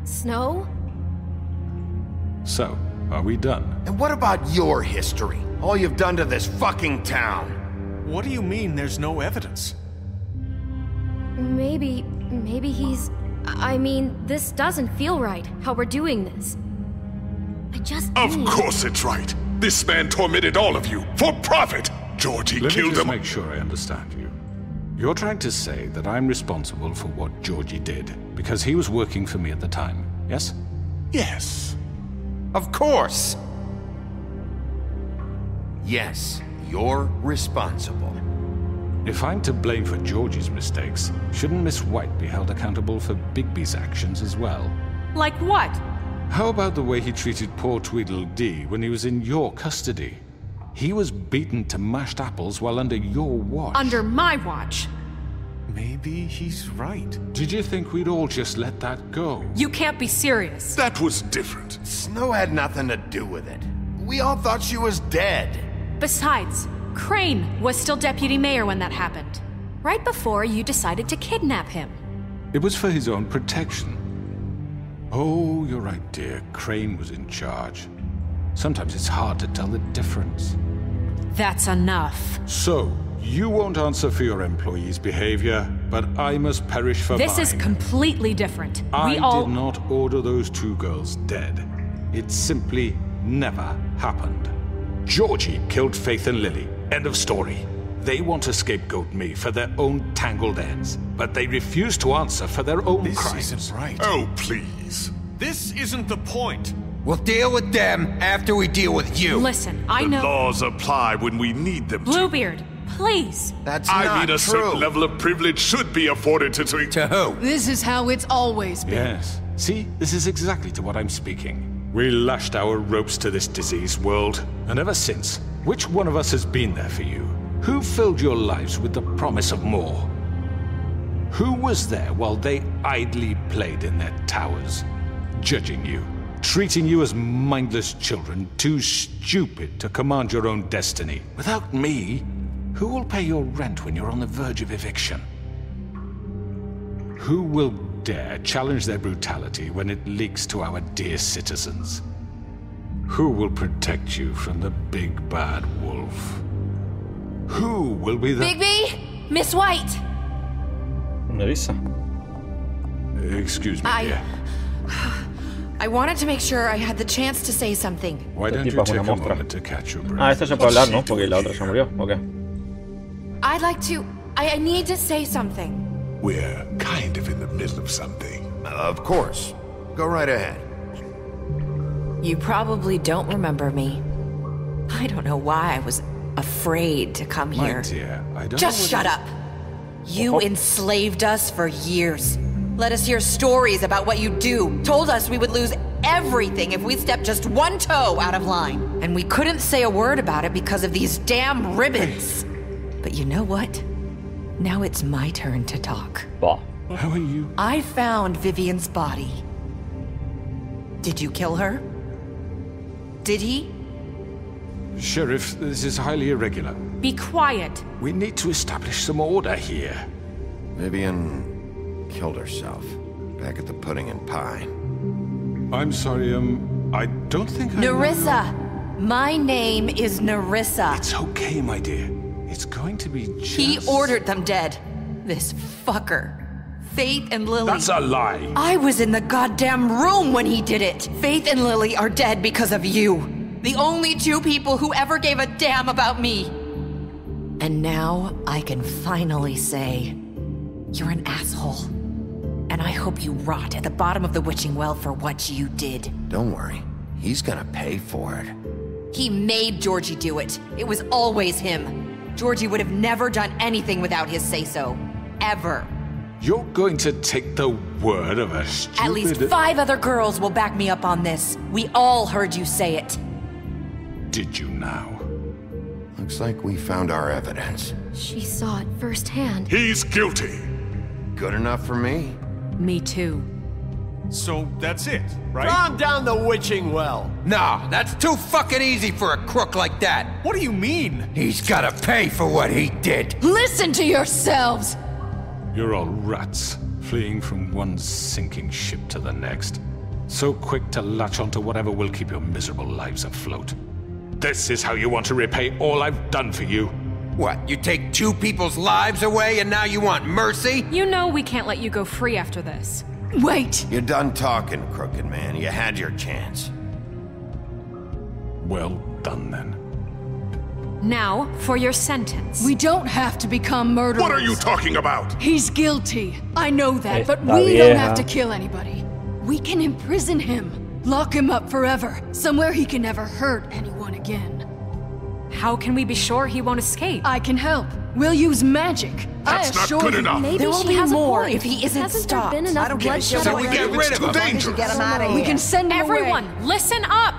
Snow? So, are we done? And what about your history? All you've done to this fucking town? What do you mean there's no evidence? Maybe he's... I mean, this doesn't feel right, how we're doing this. I just Of need... course it's right. This man tormented all of you for profit. Georgie Let me killed just him. make sure I understand you. You're trying to say that I'm responsible for what Georgie did because he was working for me at the time, yes? Yes. Of course. Yes, you're responsible. If I'm to blame for Georgie's mistakes, shouldn't Miss White be held accountable for Bigby's actions as well? Like what? How about the way he treated poor Tweedledee when he was in your custody? He was beaten to mashed apples while under your watch. Under my watch. Maybe he's right. Did you think we'd all just let that go? You can't be serious. That was different. Snow had nothing to do with it. We all thought she was dead. Besides, Crane was still deputy mayor when that happened. Right before you decided to kidnap him. It was for his own protection. Oh, you're right, dear. Crane was in charge. Sometimes it's hard to tell the difference. That's enough. So, you won't answer for your employees' behavior, but I must perish for mine. This is completely different. I We all... did not order those two girls dead. It simply never happened. Georgie killed Faith and Lily. End of story. They want to scapegoat me for their own tangled ends, but they refuse to answer for their own crimes. This isn't right. Oh, please. This isn't the point. We'll deal with them after we deal with you. Listen, I know. The laws apply when we need them to. Bluebeard, please. That's I not mean, a true. certain level of privilege should be afforded to who? This is how it's always been. Yes. See, this is exactly to what I'm speaking. We lashed our ropes to this diseased world, and ever since, which one of us has been there for you? Who filled your lives with the promise of more? Who was there while they idly played in their towers, judging you, treating you as mindless children, too stupid to command your own destiny? Without me, who will pay your rent when you're on the verge of eviction? Who will dare challenge their brutality when it leaks to our dear citizens? Who will protect you from the big bad wolf? Who will be the— Bigby! Miss White! Nerissa. Excuse me, dear. I wanted to make sure I had the chance to say something. Why don't you take a moment to catch your breath? Ah, esto se puede hablar, ¿no? Porque la otra se murió. Ok. I'd like to... I need to say something. We're kind of in the middle of something. Of course. Go right ahead. You probably don't remember me. I don't know why I was afraid to come My here. dear, I don't Just know shut up. You enslaved us for years. Let us hear stories about what you do. Told us we would lose everything if we stepped just one toe out of line. And we couldn't say a word about it because of these damn ribbons. But you know what? Now it's my turn to talk. How are you? I found Vivian's body. Did you kill her? Did he? Sheriff, this is highly irregular. Be quiet. We need to establish some order here. Vivian killed herself back at the Pudding and Pie. I'm sorry, I don't think Nerissa! My name is Nerissa. It's okay, my dear. It's going to be just... He ordered them dead. This fucker. Faith and Lily. That's a lie. I was in the goddamn room when he did it. Faith and Lily are dead because of you. The only two people who ever gave a damn about me. And now I can finally say, you're an asshole. And I hope you rot at the bottom of the witching well for what you did. Don't worry. He's gonna pay for it. He made Georgie do it. It was always him. Georgie would have never done anything without his say-so. Ever. You're going to take the word of a stupid... At least 5 other girls will back me up on this. We all heard you say it. Did you now? Looks like we found our evidence. She saw it firsthand. He's guilty. Good enough for me. Me too. So that's it, right? Calm down the witching well. Nah, that's too fucking easy for a crook like that. What do you mean? He's gotta pay for what he did. Listen to yourselves! You're all rats, fleeing from one sinking ship to the next. So quick to latch onto whatever will keep your miserable lives afloat. This is how you want to repay all I've done for you? What, you take 2 people's lives away and now you want mercy? You know we can't let you go free after this. Wait! You're done talking, crooked man. You had your chance. Well done, then. Now, for your sentence. We don't have to become murderers. What are you talking about? He's guilty. I know that, but Está we don't vieja. have to kill anybody. We can imprison him. Lock him up forever. Somewhere he can never hurt anyone again. How can we be sure he won't escape? I can help. We'll use magic. That's I not assure good you. enough. There Maybe will she be has a more point. if he isn't Hasn't stopped. there been enough I don't give a bloodshed shit. So we already? get rid of him. It's too dangerous. Get him out of here. We can send him Everyone, away. listen up!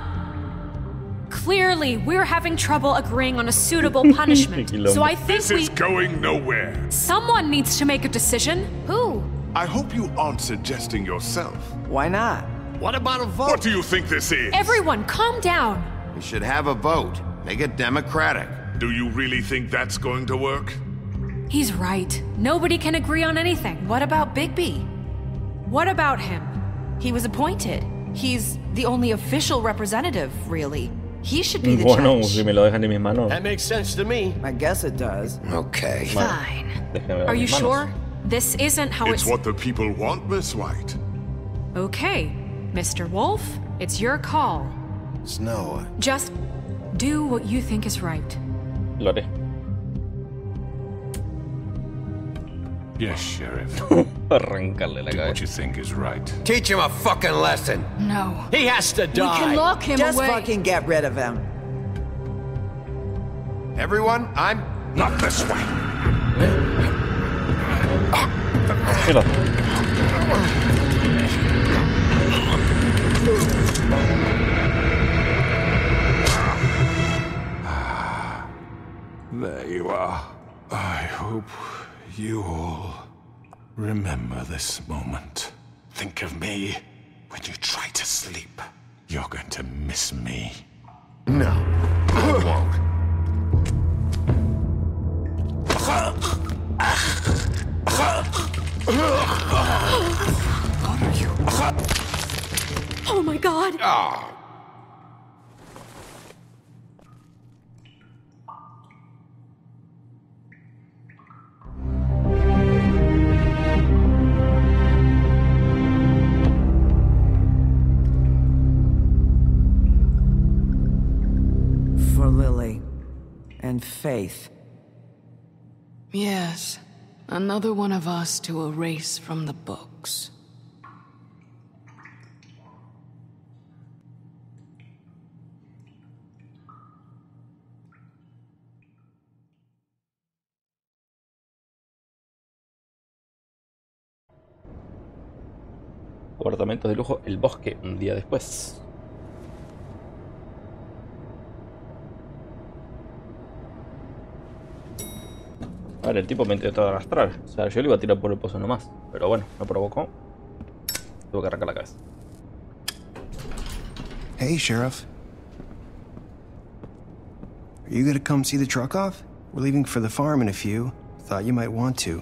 Clearly, we're having trouble agreeing on a suitable punishment. So I think This is going nowhere. someone needs to make a decision. Who? I hope you aren't suggesting yourself. Why not? What about a vote? What do you think this is? Everyone, calm down. We should have a vote. Make it democratic. Do you really think that's going to work? He's right. Nobody can agree on anything. What about Bigby? What about him? He was appointed. He's the only official representative, really. He should be the Bueno, judge. si me lo dejan en mis manos. That makes sense to me. I guess it does. Okay. Fine. Déjame Are mis you manos. sure? This isn't how It's it's... what the people want, Miss White. Okay, Mr. Wolf, it's your call. Snow. Just do what you think is right. Lo haré. Yes, Sheriff. Arrancarle la Do what cabeza. you think is right. Teach him a fucking lesson. No. He has to die. We can lock him Just away. fucking get rid of him. Everyone, I'm... Not this way. Mira. There you are. I hope you all remember this moment. Think of me when you try to sleep. You're going to miss me. No, I won't. Oh my god! For Lily. And Faith. Yes. Another one of us to erase from the books. Apartamentos de lujo, el bosque, un día después. Vale, el tipo me intentó arrastrar. O sea, yo le iba a tirar por el pozo nomás. Pero bueno, no provocó. Tuvo que arrancar la cabeza. Hey, Sheriff. Are you gonna come see the truck off? We're leaving for the farm in a few. Thought you might want to.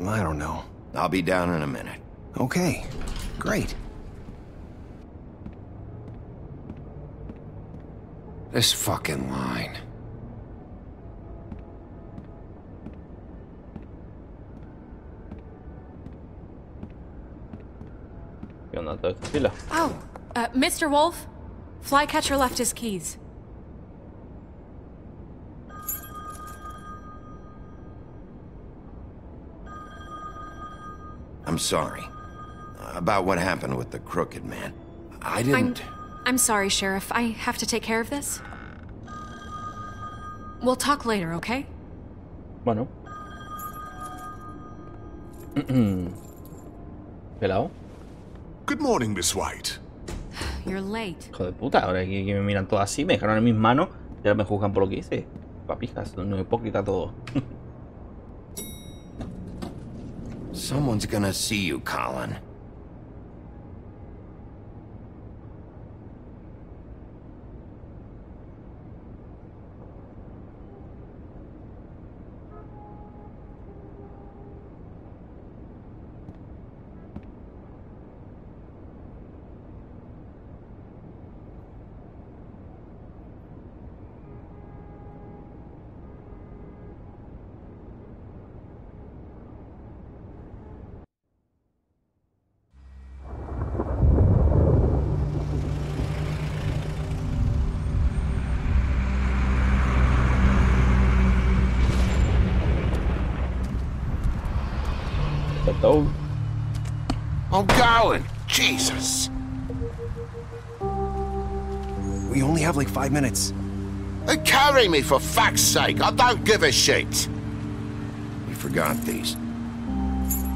I don't know. I'll be down in a minute. Okay, great. This fucking line. ¿Qué onda toda esta fila? Oh, Mr. Wolf, Flycatcher left his keys. I'm sorry. About what happened with the crooked man. I didn't... I'm sorry, Sheriff. I have to take care of this. We'll talk later, okay? Bueno. Pelado. Good morning, Miss White. You're late. Hijo de puta, ahora que me miran todo así, me dejaron en mis manos y ahora me juzgan por lo que hice. Papijas, son un hipócrita todo. Someone's gonna see you, Colin. I'm going. Jesus. We only have like 5 minutes. Carry me for fuck's sake. I don't give a shit. We forgot these.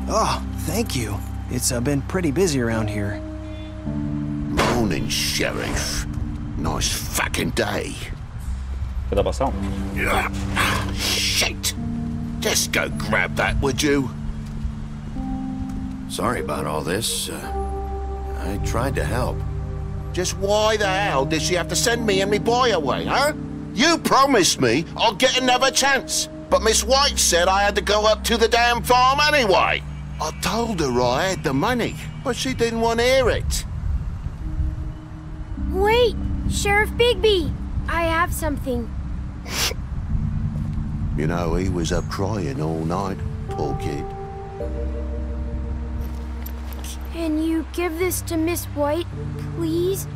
Oh, thank you. It's been pretty busy around here. Morning, Sheriff. Nice fucking day. ¿Qué te ha pasado? Shit. Just go grab that, would you? Sorry about all this. I tried to help. Just why the hell did she have to send me and me boy away, huh? You promised me I'll get another chance, but Miss White said I had to go up to the damn farm anyway. I told her I had the money, but she didn't want to hear it. Wait, Sheriff Bigby, I have something. You know, he was up crying all night, poor kid. Can you give this to Miss White, please?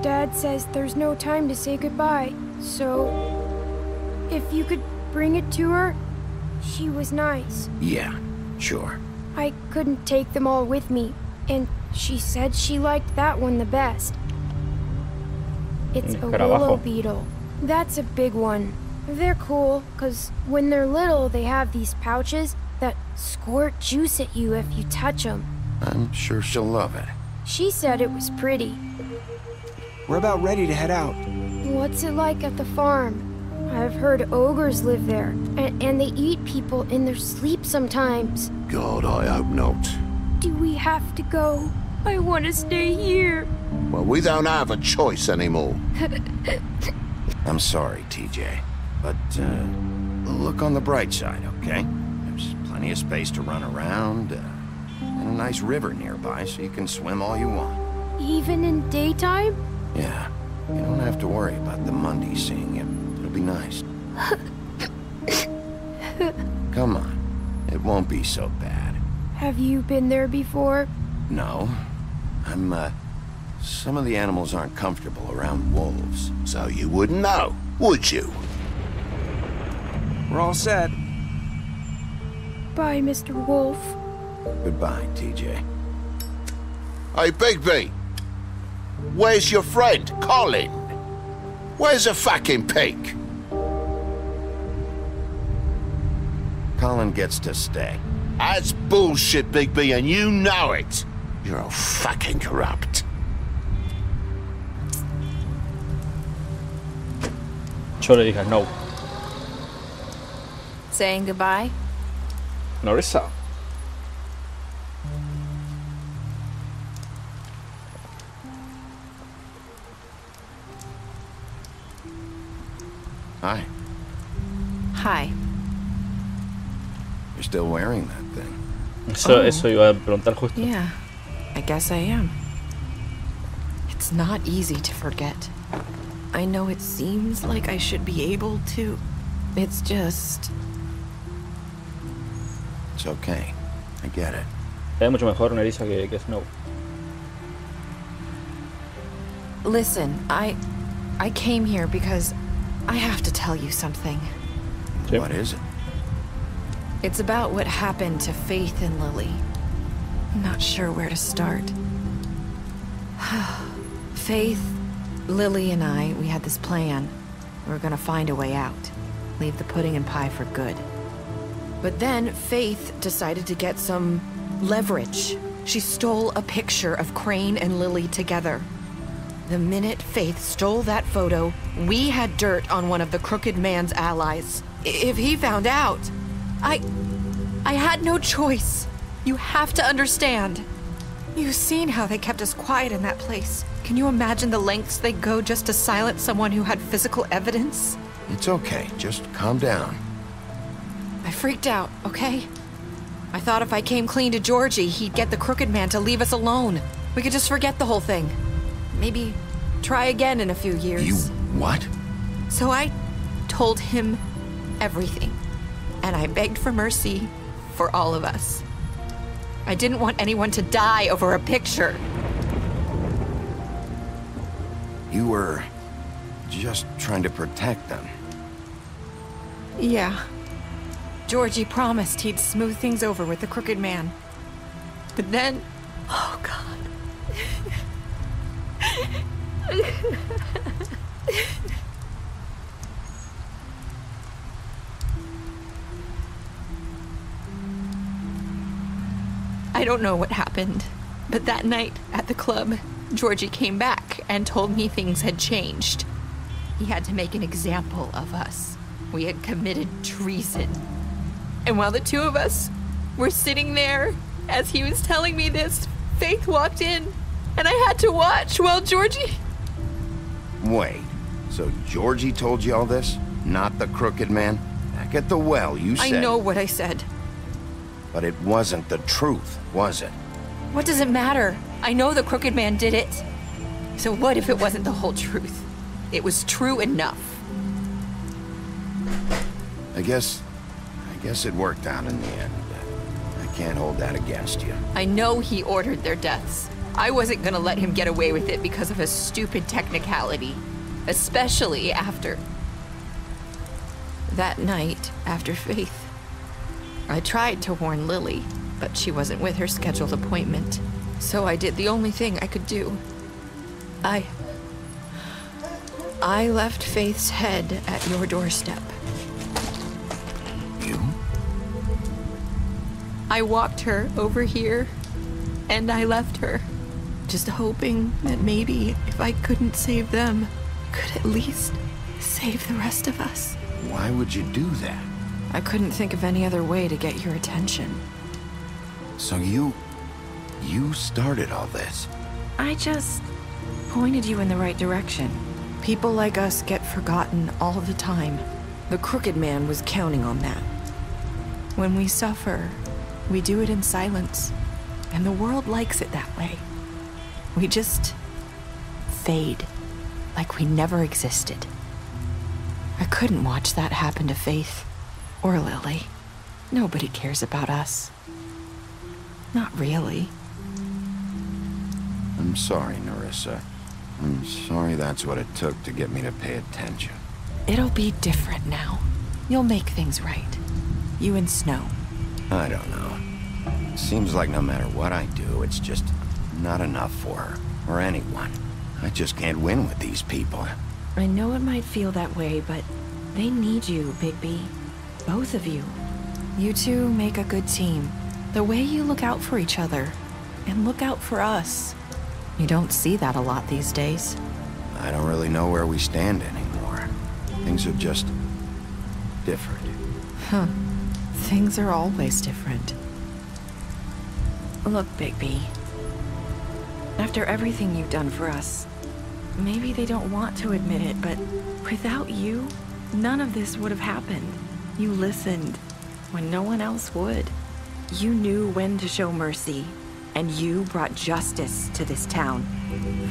Dad says there's no time to say goodbye, so if you could bring it to her, she was nice. Yeah, Sure. I couldn't take them all with me, and she said she liked that one the best. It's a willow beetle. That's a big one. They're cool, because when they're little, they have these pouches that squirt juice at you if you touch them. I'm sure she'll love it. She said it was pretty. We're about ready to head out. What's it like at the farm? I've heard ogres live there, and they eat people in their sleep sometimes. God, I hope not. Do we have to go? I want to stay here. Well, we don't have a choice anymore. I'm sorry, TJ. But, look on the bright side, okay? There's plenty of space to run around, and a nice river nearby, so you can swim all you want. Even in daytime? Yeah. You don't have to worry about the Mundies seeing you. It'll be nice. Come on. It won't be so bad. Have you been there before? No. Some of the animals aren't comfortable around wolves. So you wouldn't know, would you? We're all set. Bye, Mr. Wolf. Goodbye, TJ. Hey, Bigby. Where's your friend, Colin? Where's the fucking pig? Colin gets to stay. That's bullshit, Bigby, and you know it. You're all fucking corrupt. Yo le dije no. Saying goodbye? Norisa. Hi. Hi. You're still wearing that thing. Eso iba a preguntar justo. Yeah, I guess I am. It's not easy to forget. I know it seems like I should be able to. It's just... It's okay. I get it. Es mucho mejor Nerissa que Snow. Listen, I came here because I have to tell you something. Sí. What is it? It's about what happened to Faith and Lily. I'm not sure where to start. Faith, Lily, and I, we had this plan. We were gonna find a way out. Leave the pudding and pie for good. But then Faith decided to get some leverage. She stole a picture of Crane and Lily together. The minute Faith stole that photo, we had dirt on one of the Crooked Man's allies. If he found out, I had no choice. You have to understand. You've seen how they kept us quiet in that place. Can you imagine the lengths they go just to silence someone who had physical evidence? It's okay. Just calm down. I freaked out, okay? I thought if I came clean to Georgie, he'd get the Crooked Man to leave us alone. We could just forget the whole thing. Maybe try again in a few years. You what? So I told him everything. And I begged for mercy for all of us. I didn't want anyone to die over a picture. You were just trying to protect them. Yeah. Georgie promised he'd smooth things over with the Crooked Man. But then... Oh, God. I don't know what happened, but that night at the club, Georgie came back and told me things had changed. He had to make an example of us. We had committed treason. And while the two of us were sitting there, as he was telling me this, Faith walked in, and I had to watch while Georgie... Wait, so Georgie told you all this? Not the Crooked Man? Back at the well, you said... I know what I said. But it wasn't the truth, was it? What does it matter? I know the Crooked Man did it. So what if it wasn't the whole truth? It was true enough. I guess it worked out in the end. I can't hold that against you. I know he ordered their deaths. I wasn't gonna let him get away with it because of a stupid technicality. Especially after... that night after Faith. I tried to warn Lily, but she wasn't with her scheduled appointment. So I did the only thing I could do. I left Faith's head at your doorstep. You? I walked her over here, and I left her, just hoping that maybe if I couldn't save them, could at least save the rest of us. Why would you do that? I couldn't think of any other way to get your attention. So you started all this? I just pointed you in the right direction. People like us get forgotten all the time. The Crooked Man was counting on that. When we suffer, we do it in silence, and the world likes it that way. We just fade, like we never existed. I couldn't watch that happen to Faith, or Lily. Nobody cares about us. Not really. I'm sorry, Nerissa. I'm sorry that's what it took to get me to pay attention. It'll be different now. You'll make things right. You and Snow. I don't know. Seems like no matter what I do, it's just not enough for her, or anyone. I just can't win with these people. I know it might feel that way, but they need you, Bigby. Both of you. You two make a good team. The way you look out for each other, and look out for us. You don't see that a lot these days. I don't really know where we stand anymore. Things are just different. Huh. Things are always different. Look, Bigby. After everything you've done for us, maybe they don't want to admit it, but without you, none of this would have happened. You listened when no one else would. You knew when to show mercy, and you brought justice to this town.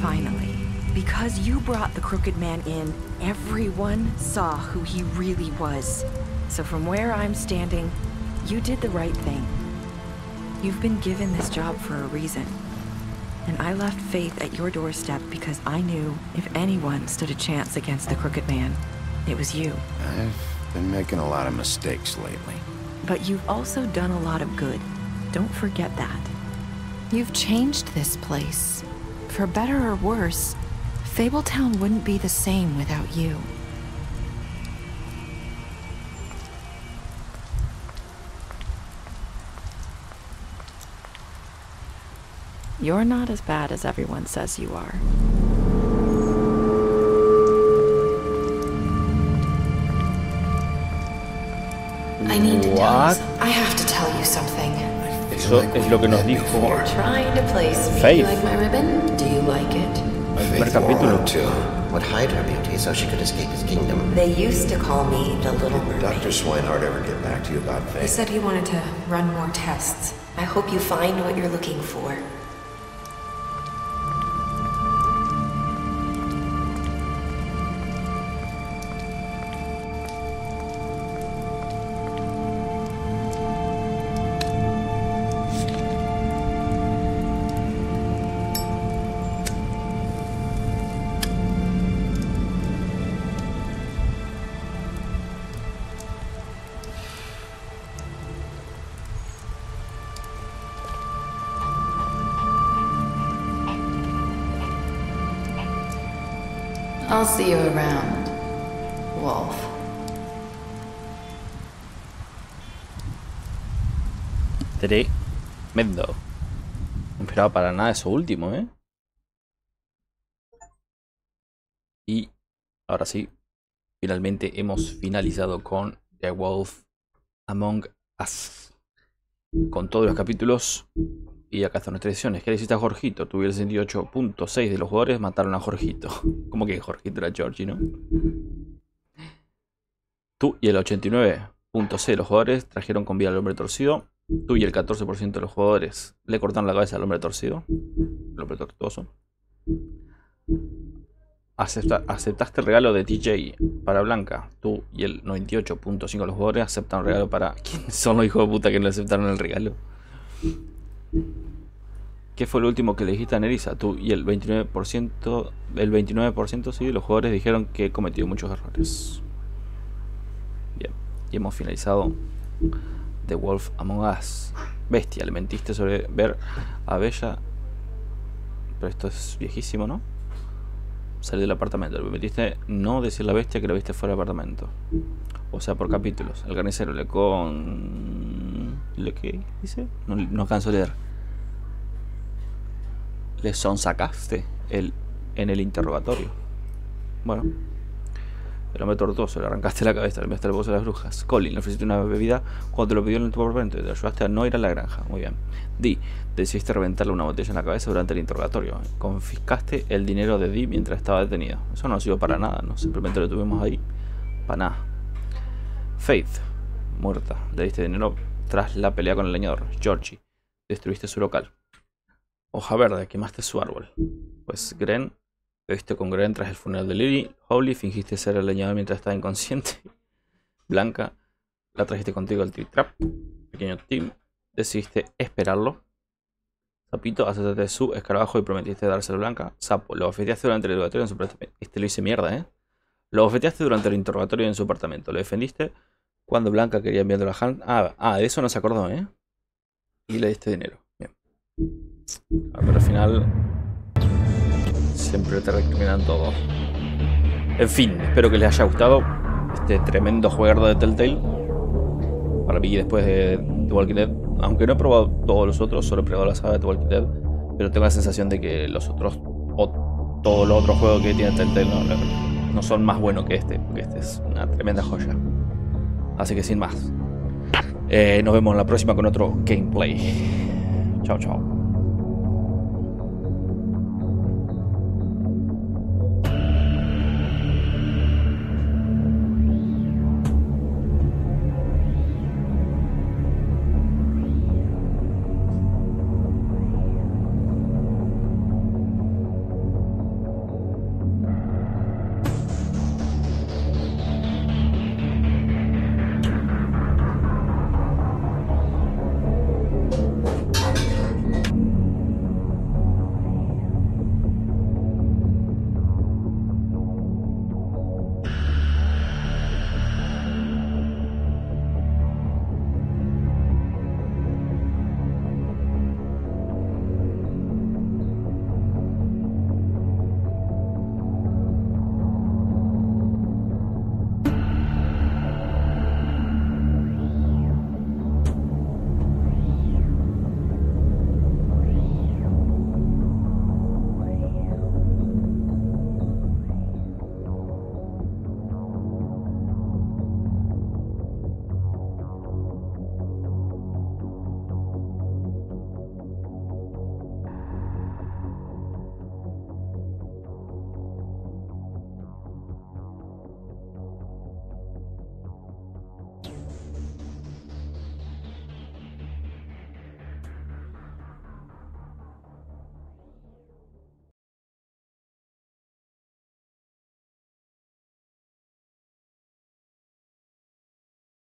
Finally. Because you brought the Crooked Man in, everyone saw who he really was. So from where I'm standing, you did the right thing. You've been given this job for a reason. And I left Faith at your doorstep because I knew if anyone stood a chance against the Crooked Man, it was you. I've been making a lot of mistakes lately. But you've also done a lot of good. Don't forget that. You've changed this place. For better or worse, Fabletown wouldn't be the same without you. You're not as bad as everyone says you are. I need to tell you. I have to tell you something. Eso es lo que nos dijo Trying to place me Faith. like my ribbon. Do you like it? El primer capítulo. Would hide her beauty so she could escape his kingdom. They used to call me the Little Mermaid. Dr. Swinehart ever get back to you about Faith? He said he wanted to run more tests. I hope you find what you're looking for. I'll see you around, Wolf. Tremendo. No esperaba para nada eso último, ¿eh? Y ahora sí, finalmente hemos finalizado con The Wolf Among Us. Con todos los capítulos. Y acá están nuestras decisiones. ¿Qué le hiciste a Jorgito? Tuve el 68.6 de los jugadores mataron a Jorgito. ¿Cómo que Jorgito era Georgie, no? Tú y el 89.6 de los jugadores trajeron con vida al hombre torcido. Tú y el 14% de los jugadores le cortaron la cabeza al hombre torcido. El hombre tortuoso. Aceptaste el regalo de TJ para Blanca. Tú y el 98.5 de los jugadores aceptan el regalo para... ¿Quiénes son los hijos de puta que no aceptaron el regalo? ¿Qué fue lo último que le dijiste a Nerissa? Tú y el 29% sí, los jugadores dijeron que he cometido muchos errores. Bien, y hemos finalizado The Wolf Among Us. Bestia, le mentiste sobre ver a Bella. Pero esto es viejísimo, ¿no? Salir del apartamento. Le permitiste no decir a la bestia que la viste fuera del apartamento. O sea, por capítulos. El carnicero le con... ¿Le qué dice? No alcanzo a leer. Le sonsacaste en el interrogatorio. Bueno. El hombre tortuoso, le arrancaste la cabeza, le enviaste el bolso de las brujas. Colin, le ofreciste una bebida cuando te lo pidió en tu apartamento y te ayudaste a no ir a la granja. Muy bien. Dee, decidiste reventarle una botella en la cabeza durante el interrogatorio. Confiscaste el dinero de Dee mientras estaba detenido. Eso no sirvió para nada, ¿no? Simplemente lo tuvimos ahí para nada. Faith, muerta. Le diste dinero tras la pelea con el leñador. Georgie, destruiste su local. Hoja verde, quemaste su árbol. Pues Gren... Bebiste con Gren tras el funeral de Lily. Holly, fingiste ser el leñador mientras estaba inconsciente. Blanca, la trajiste contigo al trip-trap. Pequeño Tim, decidiste esperarlo. Sapito, aceptaste su escarabajo y prometiste dárselo a Blanca. Sapo, lo bofeteaste durante el interrogatorio en su apartamento. Este lo hice mierda, ¿eh? Lo bofeteaste durante el interrogatorio en su apartamento. Lo defendiste cuando Blanca quería enviarlo a Han. De eso no se acordó, ¿eh? Y le diste dinero. Bien. Pero al final... siempre te recriminan todo. En fin, espero que les haya gustado este tremendo juego de Telltale. Para mí, después de The Walking Dead, aunque no he probado todos los otros, solo he probado la saga de The Walking Dead, pero tengo la sensación de que los otros, o todos los otros juegos que tiene Telltale, no son más buenos que este, porque este es una tremenda joya. Así que sin más, nos vemos en la próxima con otro gameplay. Chao, chao.